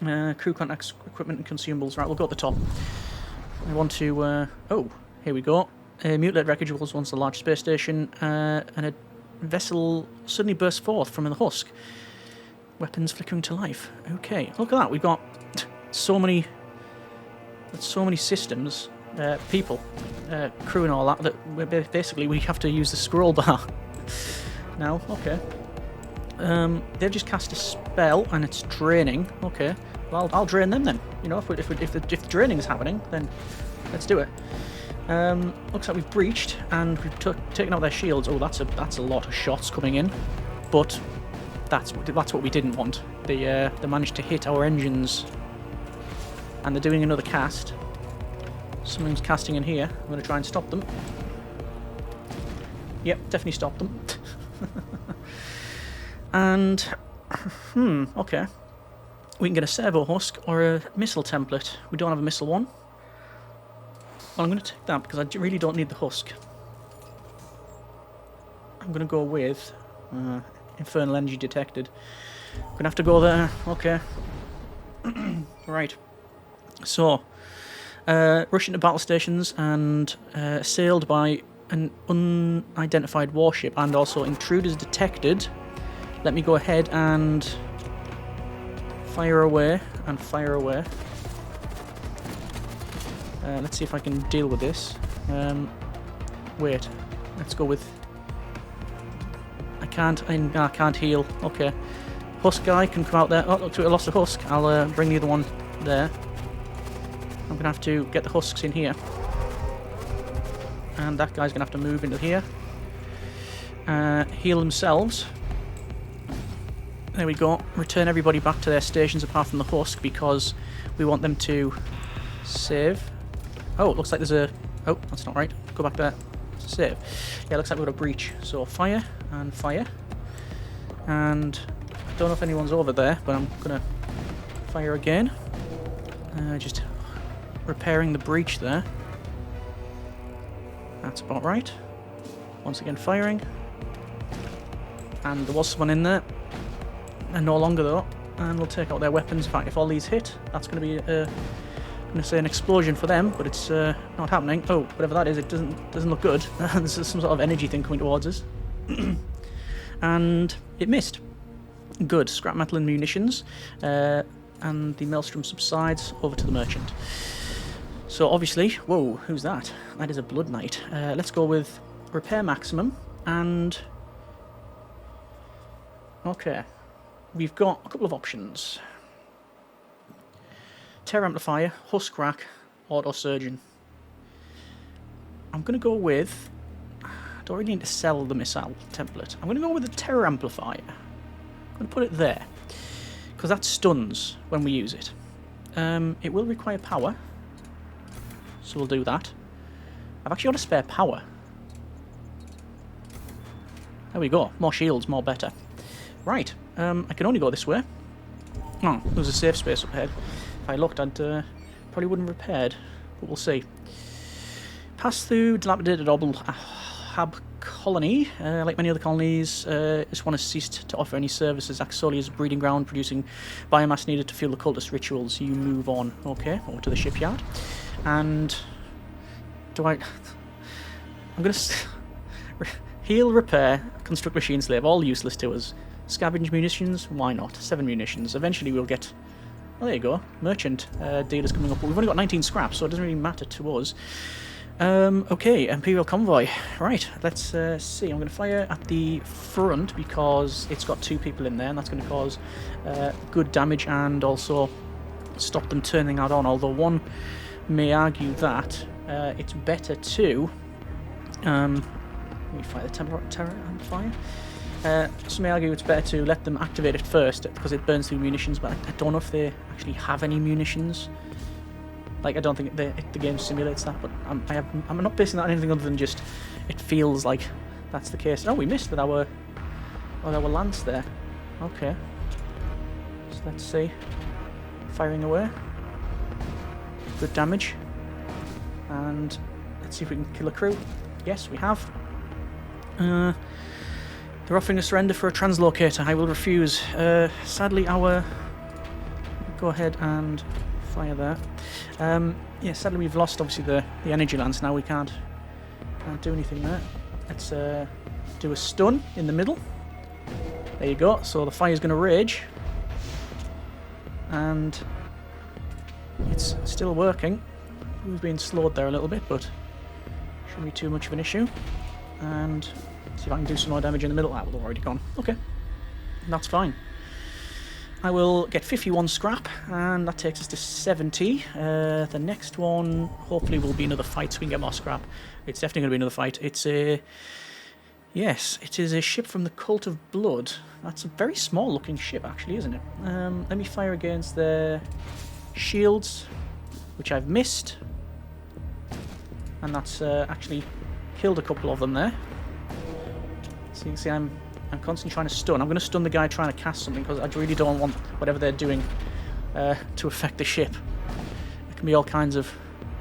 Crew contacts, equipment, and consumables. Right, we'll go at the top. I want to... oh, here we go. Mutilated wreckage was once a large space station, and a vessel suddenly burst forth from the husk. Weapons flickering to life. Okay, look at that. We've got so many systems, people, crew and all that basically we have to use the scroll bar now. Okay. They've just cast a spell and it's draining. Okay. Well, I'll drain them then. You know, if the draining is happening, then let's do it. Looks like we've breached and we've taken out their shields. Oh, that's a lot of shots coming in, but that's what we didn't want. They managed to hit our engines, and they're doing another cast. Someone's casting in here. I'm going to try and stop them. Yep, definitely stop them. And okay, we can get a servo husk or a missile template. We don't have a missile one. Well, I'm going to take that because I really don't need the husk. I'm going to go with infernal energy detected. I'm going to have to go there. Okay. Right. So, rush into battle stations and assailed by an unidentified warship and also intruders detected. Let me go ahead and fire away and fire away. Let's see if I can deal with this. Wait, let's go with... I can't heal. Okay. Husk guy can come out there. Oh, looks like I lost a husk. I'll bring the other one there. I'm going to have to get the husks in here. And that guy's going to have to move into here. Heal themselves. There we go. Return everybody back to their stations apart from the husk because we want them to save. Oh, it looks like there's a... Oh, that's not right. Go back there. Save. Yeah, it looks like we've got a breach. So fire and fire. And I don't know if anyone's over there, but I'm going to fire again. Just repairing the breach there. That's about right. Once again firing. And there was someone in there. And no longer though. And we'll take out their weapons. In fact, if all these hit, that's going to be I'm going to say an explosion for them, but it's not happening. Oh, whatever that is, it doesn't look good. There's some sort of energy thing coming towards us. And it missed. Good. Scrap metal and munitions. And the maelstrom subsides over to the merchant. So obviously, whoa, who's that? That is a Blood Knight. Let's go with repair maximum and... Okay, we've got a couple of options. Terror Amplifier, Husk Rack, Auto Surgeon. I'm going to go with... I don't really need to sell the missile template. I'm going to go with the Terror Amplifier. I'm going to put it there, because that stuns when we use it. It will require power, so we'll do that. I've actually got a spare power. There we go. More shields, more better. Right, I can only go this way. Oh, there's a safe space up ahead. If I looked, I'd probably wouldn't have repaired, but we'll see. Pass through dilapidated Hab colony. Like many other colonies, this one has ceased to offer any services. Acts solely as a breeding ground, producing biomass needed to fuel the cultist rituals. You move on. Okay, over to the shipyard. And do I... I'm going to... Heal, repair, construct machine slave, all useless to us. Scavenge munitions, why not? 7 munitions. Eventually we'll get... Oh, there you go. Merchant dealer's coming up. But we've only got 19 scraps, so it doesn't really matter to us. Okay, Imperial convoy. Right, let's see. I'm going to fire at the front because it's got 2 people in there, and that's going to cause good damage and also stop them turning that on. Although one may argue that it's better to... let me fire the terror amplifier. Some may argue it's better to let them activate it first because it burns through munitions, but I don't know if they actually have any munitions. Like, I don't think the game simulates that, but I'm not basing that on anything other than just it feels like that's the case. Oh, we missed with our lance there. Okay. So let's see. Firing away. Good damage. And let's see if we can kill a crew. Yes, we have. They're offering a surrender for a translocator. I will refuse. Sadly, our... Go ahead and fire there. Yeah, sadly we've lost, obviously, the energy lance. Now we can't do anything there. Let's do a stun in the middle. There you go. So the fire's going to rage. And it's still working. We've been slowed there a little bit, but shouldn't be too much of an issue. And see if I can do some more damage in the middle. Ah, well, they've already gone. Okay. That's fine. I will get 51 scrap, and that takes us to 70. The next one, hopefully, will be another fight, so we can get more scrap. It's definitely going to be another fight. It's a... Yes, it is a ship from the Cult of Blood. That's a very small-looking ship, actually, isn't it? Let me fire against their shields, which I've missed. And that's actually killed a couple of them there. So you can see I'm constantly trying to stun. I'm going to stun the guy trying to cast something because I really don't want whatever they're doing to affect the ship. It can be all kinds of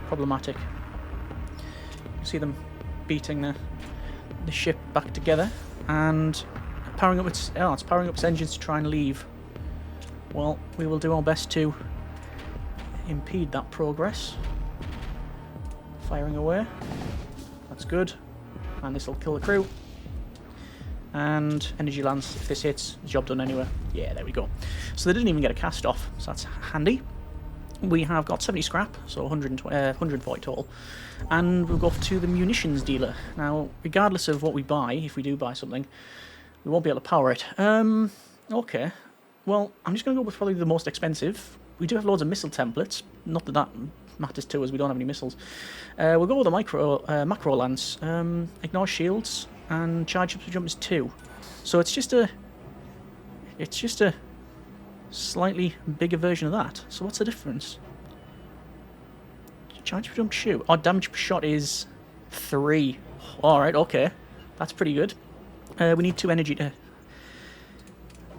problematic. You can see them beating the ship back together and powering up its powering up its engines to try and leave. Well, we will do our best to impede that progress. Firing away. That's good. And this will kill the crew. And energy lance, if this hits, job done anyway. Yeah, there we go. So they didn't even get a cast off, so that's handy. We have got 70 scrap, so 140 total. And we'll go to the munitions dealer. Now, regardless of what we buy, if we do buy something, we won't be able to power it. Okay. Well, I'm just going to go with probably the most expensive. We do have loads of missile templates. Not that that matters to us, we don't have any missiles. We'll go with a macro lance. Ignore shields. And charge up to jump is 2. So it's just a slightly bigger version of that. So what's the difference? Charge per jump shoot. Oh, damage per shot is 3. Alright, okay. That's pretty good. We need 2 energy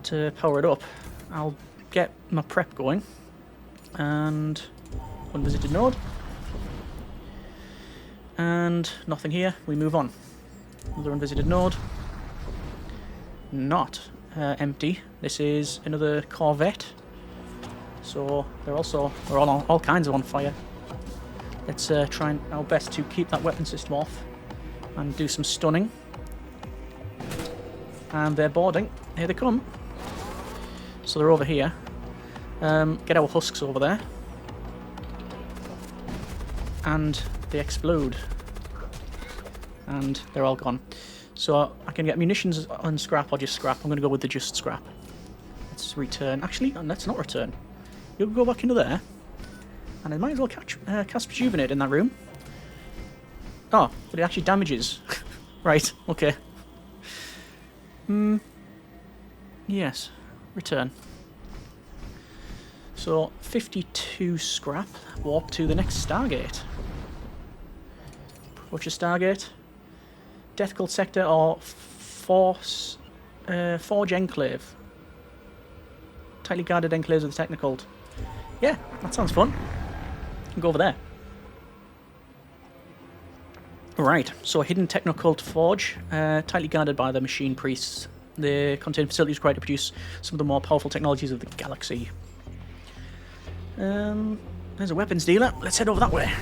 to power it up. I'll get my prep going. And unvisited node. And nothing here. We move on. Another unvisited node. Not empty. This is another corvette. So they're all kinds of on fire. Let's try our best to keep that weapon system off and do some stunning. And they're boarding. Here they come. So they're over here. Get our husks over there. and they explode. And they're all gone. So I can get munitions and scrap or just scrap. I'm going to go with the just scrap. Let's return. Actually, let's not return. You'll go back into there. And I might as well cast Rejuvenate in that room. Oh, but it actually damages. Right, okay. Yes, return. So, 52 scrap. Warp to the next Stargate. What's your Stargate? Death Cult Sector or Forge Enclave. Tightly guarded enclaves of the Technocult. Yeah, that sounds fun. Can go over there. Right, so hidden Technocult Forge, tightly guarded by the machine priests. They contain facilities required to produce some of the more powerful technologies of the galaxy. There's a weapons dealer. Let's head over that way.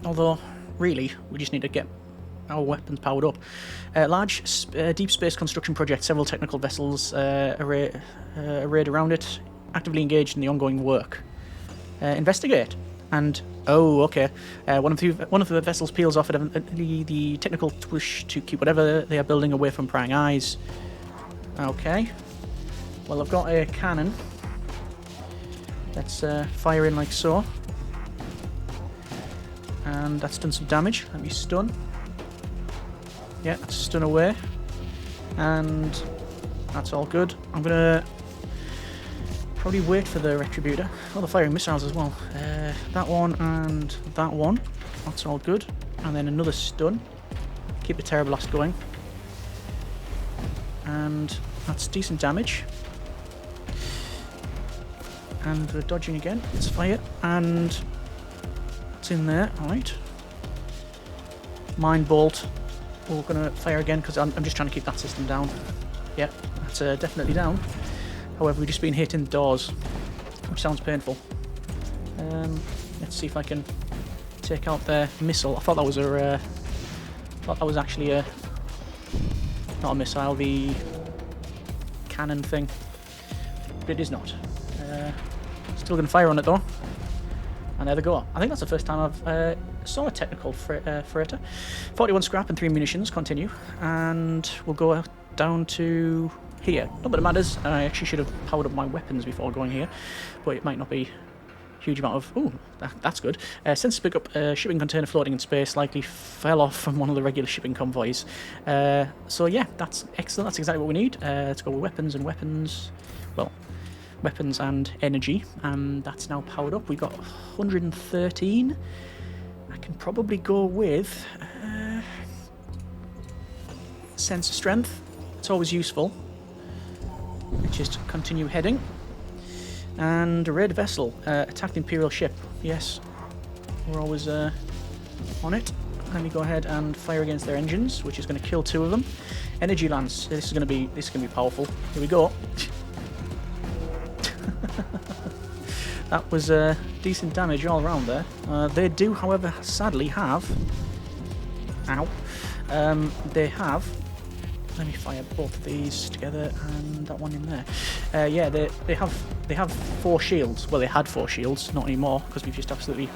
Although, really, we just need to get our weapons powered up. Large deep space construction project. Several technical vessels arrayed around it, actively engaged in the ongoing work. Investigate. And oh, okay. One of the vessels peels off. Evidently, the technical wish to keep whatever they are building away from prying eyes. Okay. Well, I've got a cannon. Let's fire in like so. And that's done some damage. Let me stun. Yeah, stun away. And that's all good. I'm gonna probably wait for the Retributor. Oh, they're firing missiles as well. That one and that one. That's all good. And then another stun. Keep the Terror Blast going. And that's decent damage. And we're dodging again. Let's fire. And it's in there. Alright. Mind Bolt. We're going to fire again because I'm just trying to keep that system down. Yeah, that's definitely down. However, we've just been hitting the doors, which sounds painful. Let's see if I can take out their missile. I thought that was actually a not a missile, the cannon thing. But it is not. Still going to fire on it though. And there they go. I think that's the first time I've saw a technical freighter. 41 scrap and 3 munitions. Continue. And we'll go down to here. Not that it matters. I actually should have powered up my weapons before going here. But it might not be a huge amount of... Ooh, that's good. Since pick up a shipping container floating in space, likely fell off from one of the regular shipping convoys. So yeah, that's excellent. That's exactly what we need. Let's go with weapons and weapons. Well... weapons and energy, and that's now powered up. We've got 113. I can probably go with sense of strength. It's always useful. Let's just continue heading. And a raid vessel. Attack the Imperial ship. Yes, we're always on it. Let me go ahead and fire against their engines, which is going to kill 2 of them. Energy lance. This is going to be powerful. Here we go. That was decent damage all around there. They do, however, sadly have... Ow. They have... Let me fire both of these together and that one in there. Yeah, they have 4 shields. Well, they had 4 shields, not anymore, because we've just absolutely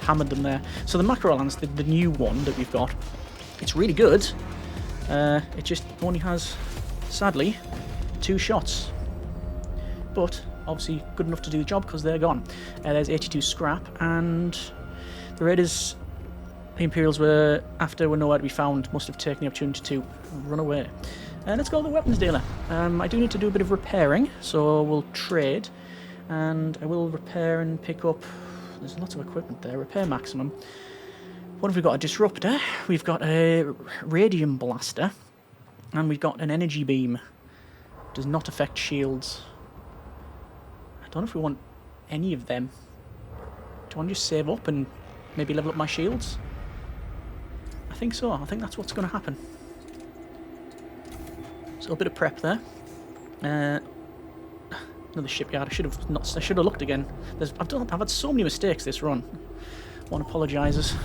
hammered them there. So the macro lance, the new one that we've got, it's really good. It just only has, sadly, 2 shots. But... obviously good enough to do the job because they're gone. There's 82 scrap, and the raiders the Imperials were nowhere to be found, must have taken the opportunity to run away. Let's go to the weapons dealer. I do need to do a bit of repairing, so we'll trade, and I will repair and pick up... there's lots of equipment there. Repair maximum. What have we got? A disruptor, we've got a radium blaster, and we've got an energy beam. Does not affect shields. I don't know if we want any of them. Do I want to just save up and maybe level up my shields? I think so. I think that's what's going to happen. So a bit of prep there. Another shipyard. I should have looked again. I've had so many mistakes this run. One apologises.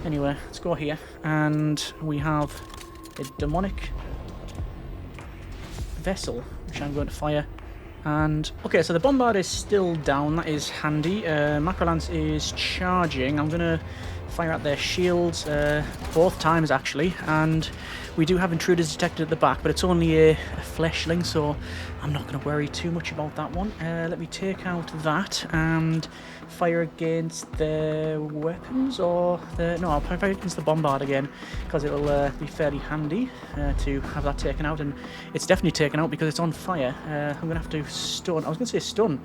Anyway, let's go here, and we have a demonic vessel, which I'm going to fire And, okay, so the bombard is still down, that is handy. Macrolance is charging. I'm going to fire out their shields both times, actually. And we do have intruders detected at the back, but it's only a fleshling, so I'm not going to worry too much about that one. Let me take out that and fire against their weapons, or no, I'll fire against the bombard again, because it'll be fairly handy to have that taken out, and it's definitely taken out because it's on fire. I'm going to have to stun, I was going to say stun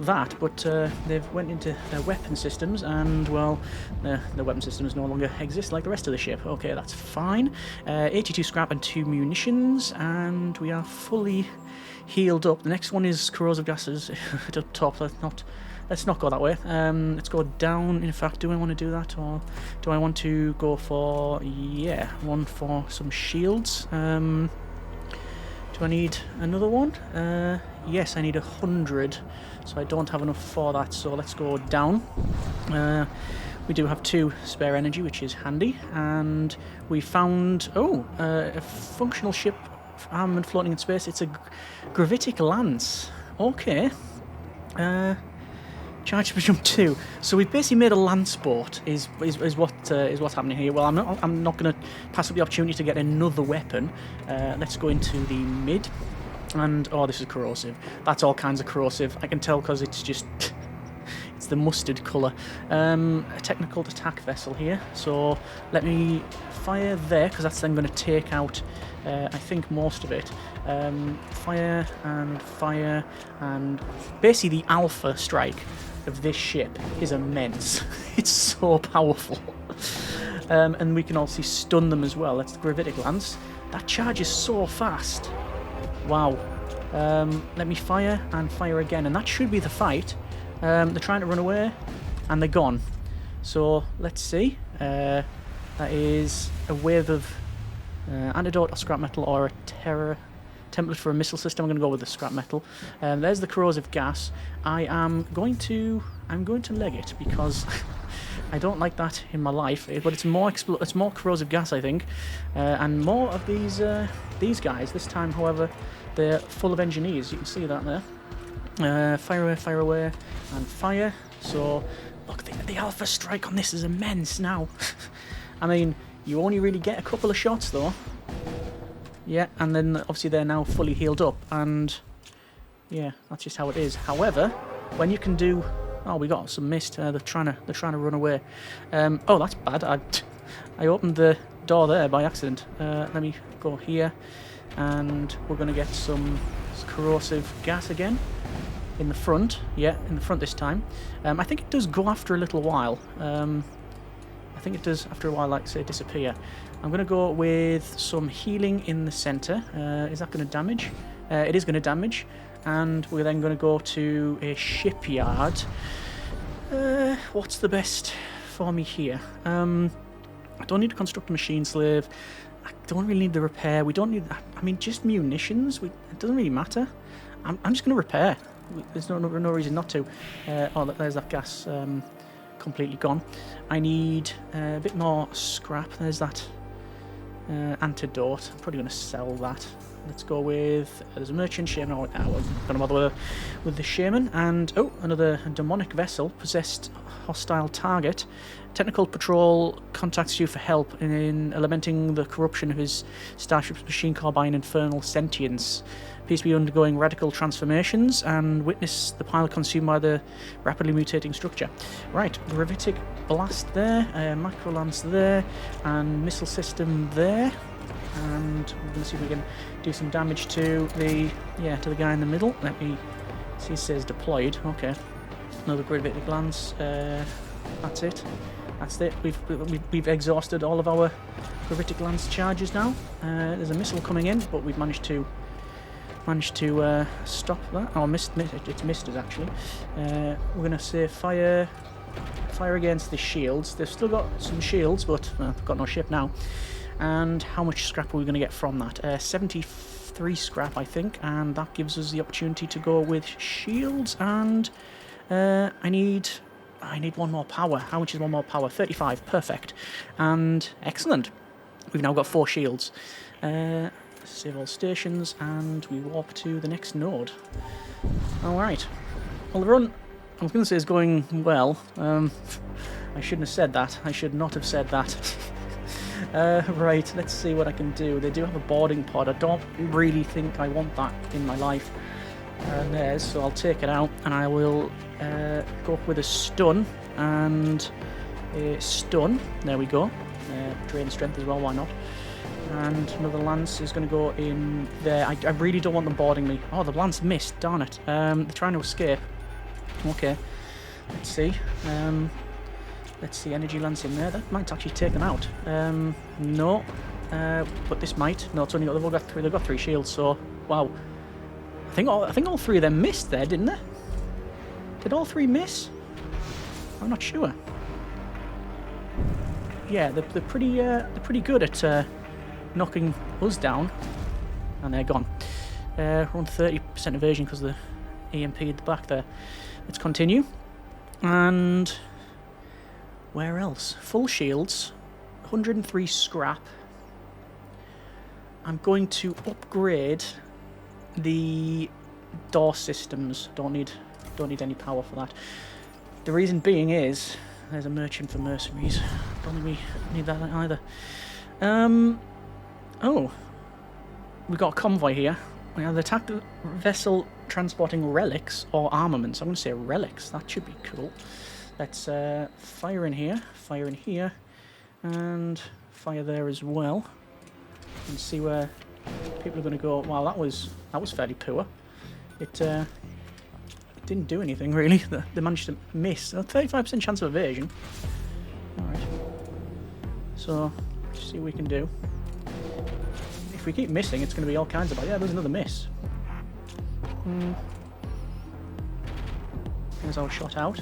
that, but they've went into their weapon systems, and, well, the weapon systems no longer exist like the rest of the ship. Okay, that's fine. 82 scrap and 2 munitions, and we are fully healed up. The next one is corrosive gases up top. Let's not go that way. Let's go down. In fact, do I want to do that, or do I want to go for, yeah, one for some shields? Do I need another one? Yes, I need 100, so I don't have enough for that, so let's go down. We do have 2 spare energy, which is handy, and we found, a functional ship armament floating in space. It's a gravitic lance. Okay. Charge to jump 2. So we've basically made a lance boat. Is what's happening here. Well, I'm not going to pass up the opportunity to get another weapon. Let's go into the mid. And oh, this is corrosive. That's all kinds of corrosive. I can tell because it's just it's the mustard colour. A Technocult attack vessel here. So let me fire there, because that's then going to take out, I think, most of it. Fire, and basically the alpha strike of this ship is immense. It's so powerful. And we can also stun them as well. That's the gravitic lance. That charge is so fast. Wow. Let me fire and fire again, and that should be the fight. They're trying to run away, and they're gone. So let's see. That is a wave of antidote or scrap metal, or a terror template for a missile system. I'm going to go with the scrap metal. There's the corrosive gas. I'm going to leg it, because I don't like that in my life. But it's more corrosive gas, I think, and more of these guys. This time, however, they're full of engineers. You can see that there. Fire away, and fire. So look, the alpha strike on this is immense now. I mean, you only really get a couple of shots though. Yeah, and then obviously they're now fully healed up, and yeah, that's just how it is. However, when you can do, oh, we got some mist. They're trying to run away. Oh, that's bad. I opened the door there by accident. Let me go here, and we're going to get some corrosive gas again in the front. Yeah, in the front this time. I think it does go after a little while. I think it does after a while, like say, disappear. I'm going to go with some healing in the centre. Is that going to damage? It is going to damage. And we're then going to go to a shipyard. What's the best for me here? I don't need to construct a machine slave. I don't really need the repair. We don't need, I mean, just munitions. It doesn't really matter. I'm just going to repair. There's no reason not to. Oh, there's that gas completely gone. I need a bit more scrap. There's that antidote. I'm probably going to sell that. Let's go with, there's a merchant shaman. Oh, I wasn't going to bother with the shaman. And, oh, another demonic vessel, possessed hostile target. Technocult patrol contacts you for help in lamenting the corruption of his starship's machine core by an infernal sentience. Appears to be undergoing radical transformations, and witness the pilot consumed by the rapidly mutating structure. Right, gravitic blast there, macro lance there, and missile system there. And we're going to see if we can do some damage to the guy in the middle. Let me see. It says deployed. Okay, another gravitic lance. That's it. That's it. We've exhausted all of our gravitic lance charges now. There's a missile coming in, but we've managed to stop that. Oh, it's missed us actually. We're going to say fire against the shields. They've still got some shields, but they've got no ship now. And how much scrap are we going to get from that? 73 scrap, I think, and that gives us the opportunity to go with shields. And I need one more power. How much is one more power? 35, perfect. And excellent. We've now got 4 shields. save all stations, and we warp to the next node. Alright. Well, the run, I was going to say, is going well. I shouldn't have said that. I should not have said that. Right, let's see what I can do. They do have a boarding pod. I don't really think I want that in my life. There's, so I'll take it out, and I will go up with a stun, and a stun. There we go. Drain strength as well, why not? And another lance is going to go in there. I really don't want them boarding me. Oh, the lance missed, darn it. They're trying to escape. Okay, let's see. Let's see, energy lance in there. That might actually take them out. No, but this might. No, it's only they've got 3 shields. So wow, I think all 3 of them missed there, didn't they? Did all 3 miss? I'm not sure. Yeah, they're pretty good at knocking us down, and they're gone. We're on 30% evasion because of the EMP at the back there. Let's continue. And where else? Full shields, 103 scrap. I'm going to upgrade the door systems. Don't need any power for that. The reason being is there's a merchant for mercenaries. Don't think we need that either. Oh, we got a convoy here. We have attacked the vessel transporting relics or armaments. I'm going to say relics. That should be cool. Let's fire in here, and fire there as well, and see where people are going to go. Wow, that was fairly poor. It didn't do anything really. They managed to miss. A 35% chance of evasion. All right. So let's see what we can do. If we keep missing, it's going to be all kinds of. Yeah, there's another miss. There's our shot out.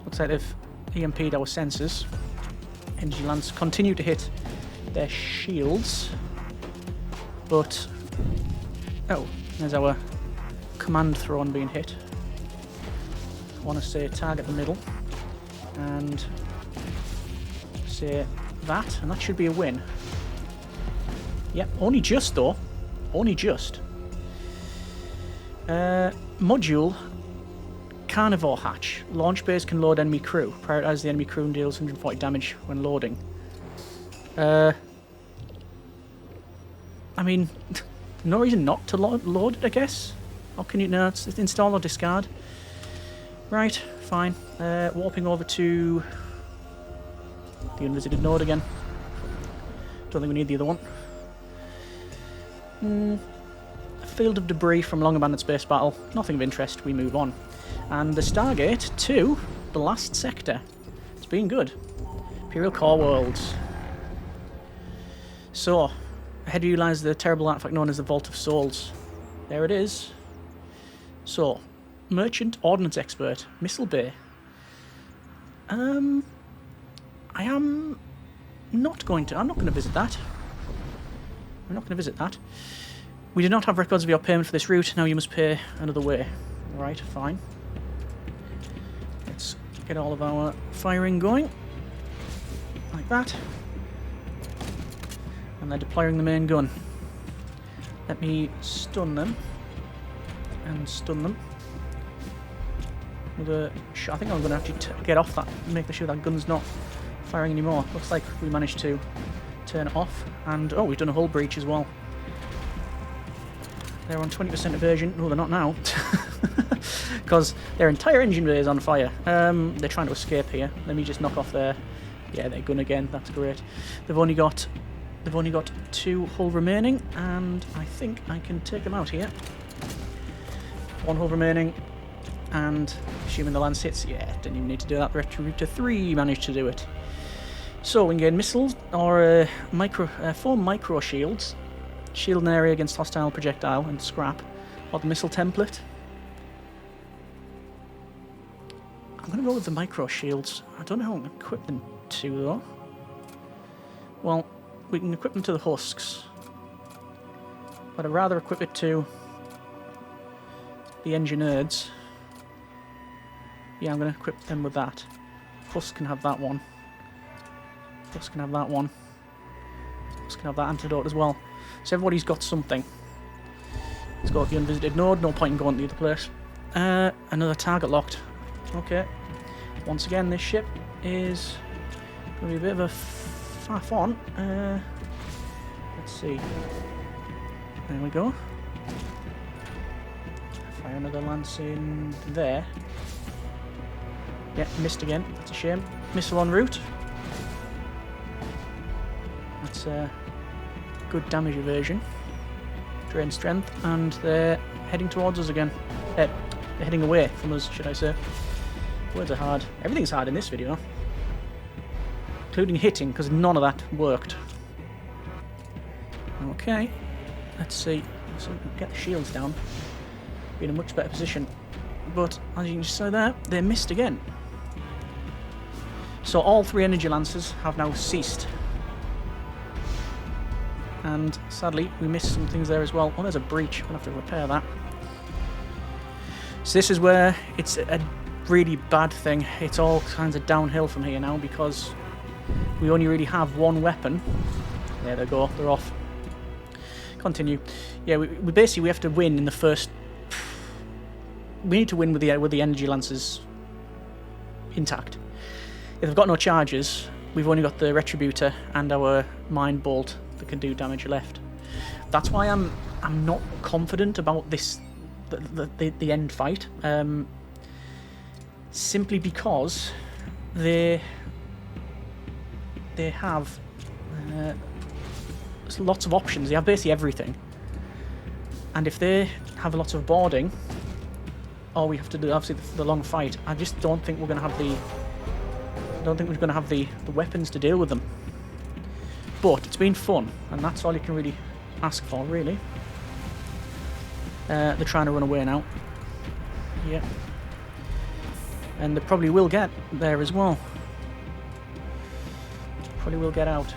Looks like they've EMP'd our sensors. Energy lance continue to hit their shields, but oh, there's our command throne being hit. I want to say target the middle and say that, and that should be a win. Yep, only just though. Only just. Module Carnivore hatch. Launch base can load enemy crew. Prioritize the enemy crew and deals 140 damage when loading. I mean, no reason not to load it, I guess. How can you... No, it's install or discard. Right, fine. Warping over to the unvisited node again. Don't think we need the other one. A field of debris from long abandoned space battle. Nothing of interest. We move on. And the Stargate to the last sector. It's been good. Imperial core worlds. So, ahead of you lies the terrible artifact known as the Vault of Souls. There it is. So, merchant, ordnance expert, missile bay. I am not going to. I'm not going to visit that. I'm not going to visit that. We do not have records of your payment for this route. Now you must pay another way. Right, fine. Let's get all of our firing going. Like that. And they're deploying the main gun. Let me stun them. And stun them. With a shot. I think I'm going to actually get off that and make sure that gun's not firing anymore. Looks like we managed to turn it off. And, oh, we've done a hull breach as well. They're on 20% evasion. No, they're not now. Because their entire engine bay is on fire. They're trying to escape here. Let me just knock off their gun again. That's great. They've only got 2 hull remaining, and I think I can take them out here. 1 hull remaining, and assuming the lance hits, yeah, didn't even need to do that. The route to 3 managed to do it. So we can gain missiles or 4 micro shields. Shield an area against hostile projectile and scrap. Or the missile template. I'm going to go with the micro shields. I don't know how I'm going to equip them to though. Well, we can equip them to the husks. But I'd rather equip it to the engineers. Yeah, I'm going to equip them with that. Husk can have that one. Husk can have that one. Husk can have that antidote as well. So everybody's got something. Let's go to the unvisited node. No point in going to the other place. Another target locked. Okay. Once again, this ship is going to be a bit of a faff on. Let's see. There we go. Fire another lance in there. Yeah, missed again. That's a shame. Missile en route. That's good damage evasion. Drain strength, and they're heading towards us again. They're heading away from us, should I say. Words are hard. Everything's hard in this video. Including hitting, because none of that worked. Okay. Let's see. So we can get the shields down. Be in a much better position. But, as you can see there, they missed again. So all 3 energy lancers have now ceased. And sadly, we missed some things there as well. Oh, there's a breach. We'll have to repair that. So this is where it's a really bad thing. It's all kinds of downhill from here now because we only really have one weapon. There they go. They're off. Continue. Yeah, we basically have to win in the first. We need to win with the energy lancers intact. If they've got no charges, we've only got the retributor and our mind bolt that can do damage left. That's why I'm not confident about this the end fight. Simply because they have lots of options. They have basically everything. And if they have lots of boarding, all we have to do obviously the long fight. I just don't think we're going to have the weapons to deal with them. But it's been fun, and that's all you can really ask for, really. They're trying to run away now. Yeah. And they probably will get there as well. Probably will get out.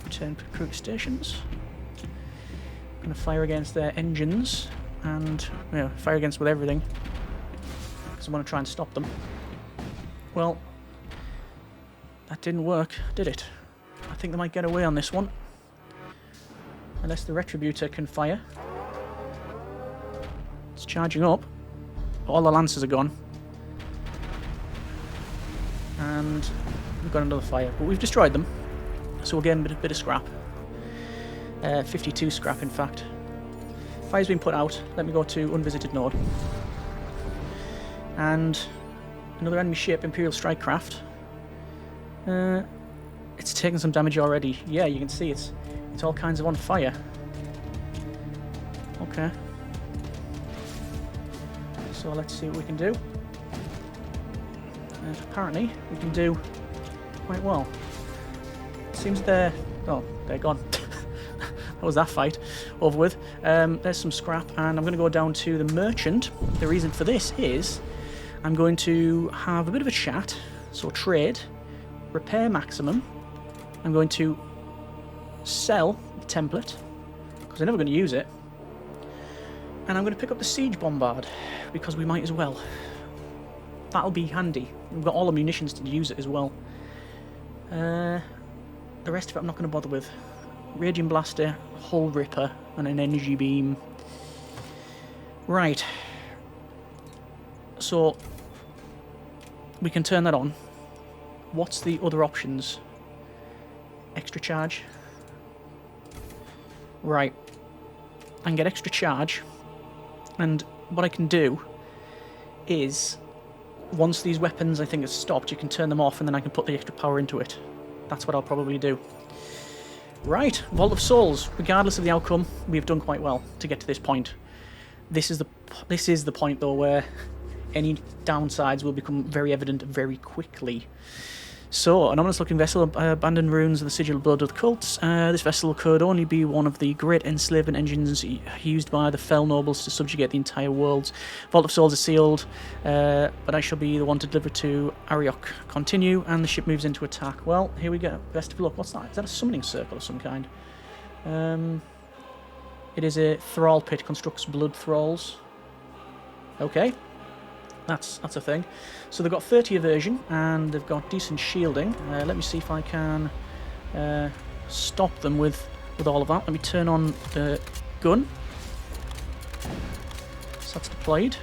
Return to crew stations. Going to fire against their engines, and fire against with everything. Because I want to try and stop them. Well, that didn't work, did it? I think they might get away on this one. Unless the retributor can fire. It's charging up. All the lancers are gone. And we've got another fire. But we've destroyed them. So we'll get a bit of scrap. 52 scrap, in fact. Fire's been put out. Let me go to unvisited node. And another enemy ship, Imperial strike craft. It's taken some damage already. Yeah, you can see it's all kinds of on fire. Okay. So let's see what we can do. Apparently, we can do quite well. It seems they're gone. That was that fight over with. There's some scrap, and I'm going to go down to the merchant. The reason for this is I'm going to have a bit of a chat. So trade, repair maximum. I'm going to sell the template because I'm never going to use it, and I'm going to pick up the siege bombard because we might as well. That'll be handy. We've got all the munitions to use it as well. The rest of it I'm not going to bother with. Raging blaster, hull ripper, and an energy beam. Right. So we can turn that on. What's the other options? Extra charge. Right. I can get extra charge, and what I can do is, once these weapons I think are stopped, you can turn them off, and then I can put the extra power into it. That's what I'll probably do. Right, Vault of Souls. Regardless of the outcome, we've done quite well to get to this point. This is the point though where any downsides will become very evident very quickly. So, anomalous looking vessel, abandoned ruins of the sigil blood of the cults. This vessel could only be one of the great enslavement engines used by the fell nobles to subjugate the entire world. Vault of Souls is sealed, but I shall be the one to deliver to Ariok. Continue, and the ship moves into attack. Well, here we go. Best of luck. What's that? Is that a summoning circle of some kind? It is a thrall pit, constructs blood thralls. Okay. That's a thing. So they've got 30 evasion, and they've got decent shielding. Let me see if I can stop them with all of that. Let me turn on the gun. So that's deployed.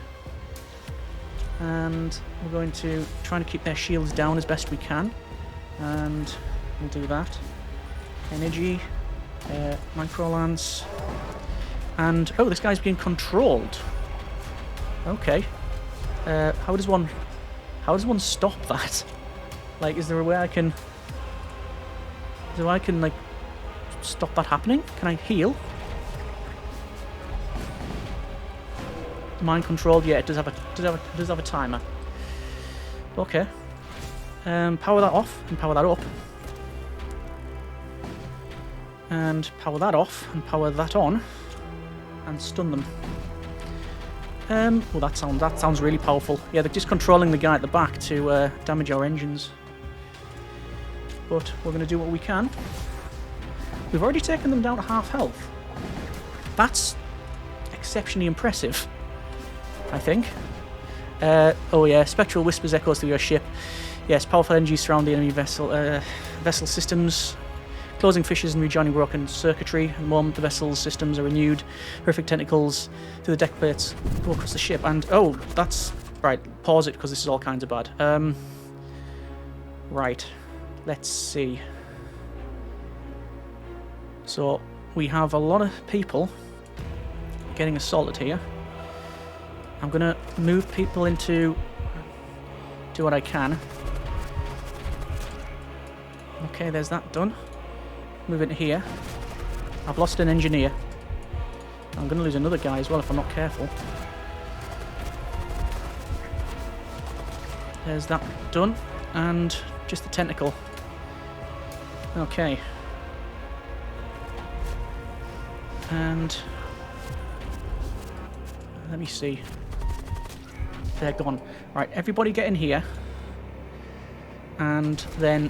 And we're going to try to keep their shields down as best we can. And we'll do that. Energy, micro-lance. And, oh, this guy's being controlled. Okay. How does one stop that? Like, is there a way I can... Is there a way I can, like, stop that happening? Can I heal? Mind controlled? Yeah, it does have a timer. Okay. Power that off and power that up. And power that off and power that on. And stun them. Well, that sounds really powerful. Yeah, they're just controlling the guy at the back to damage our engines. But we're going to do what we can. We've already taken them down to half health. That's exceptionally impressive, I think. Oh yeah, spectral whispers echoes through your ship. Yes, powerful energy surround the enemy vessel systems, closing fissures and rejoining broken circuitry. At the moment, the vessel's systems are renewed. Horrific tentacles through the deck plates go across the ship. And oh, that's right. Pause it because this is all kinds of bad. Right. Let's see. So we have a lot of people getting assaulted here. I'm gonna move people into... do what I can. Okay, there's that done. Move into here. I've lost an engineer. I'm gonna lose another guy as well if I'm not careful. There's that done. And just the tentacle. Okay. And... let me see. They're gone. Right, everybody get in here. And then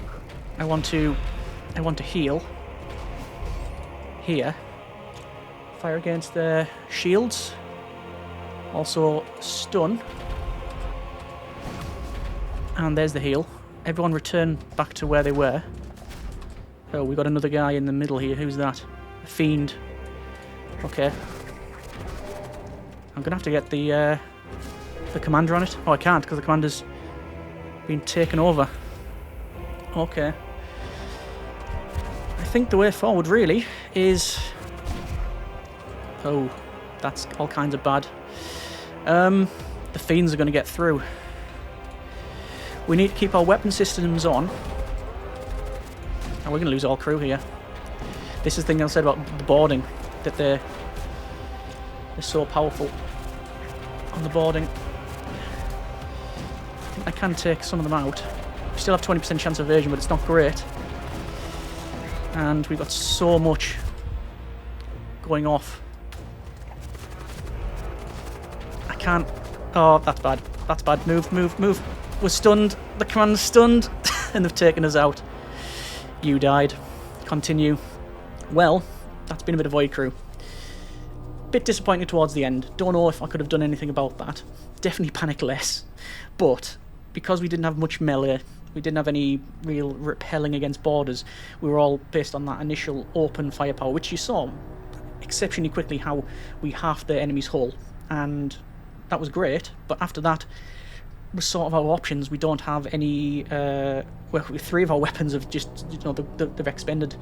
I want to heal. Here. Fire against the shields. Also stun. And there's the heal. Everyone return back to where they were. Oh, we got another guy in the middle here. Who's that? A fiend. Okay. I'm gonna have to get the commander on it. Oh, I can't because the commander's been taken over. Okay. I think the way forward really is... oh, that's all kinds of bad. The fiends are going to get through. We need to keep our weapon systems on. And we're going to lose all crew here. This is the thing I said about the boarding, that they're so powerful on the boarding. I think I can take some of them out. We still have 20% chance of evasion, but it's not great. And we've got so much going off. I can't... oh, that's bad. That's bad. Move, move, move. We're stunned. The commander's stunned. And they've taken us out. You died. Continue. Well, that's been a bit of void crew. Bit disappointed towards the end. Don't know if I could have done anything about that. Definitely panicked less. But because we didn't have much melee, we didn't have any real repelling against borders, we were all based on that initial open firepower, which you saw exceptionally quickly how we halved the enemy's hull. And that was great, but after that was sort of our options. We don't have any... well, 3 of our weapons have just, you know, they've expended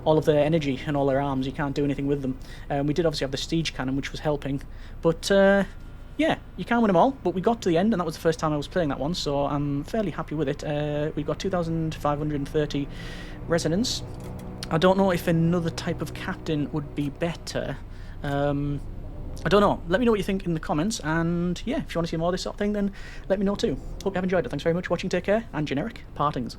all of their energy and all their arms. You can't do anything with them. We did obviously have the siege cannon, which was helping. But, yeah, you can win them all. But we got to the end, and that was the first time I was playing that one, so I'm fairly happy with it. We got 2,530 resonance. I don't know if another type of captain would be better. I don't know. Let me know what you think in the comments, and yeah, if you want to see more of this sort of thing, then let me know too. Hope you have enjoyed it. Thanks very much for watching, take care, and generic partings.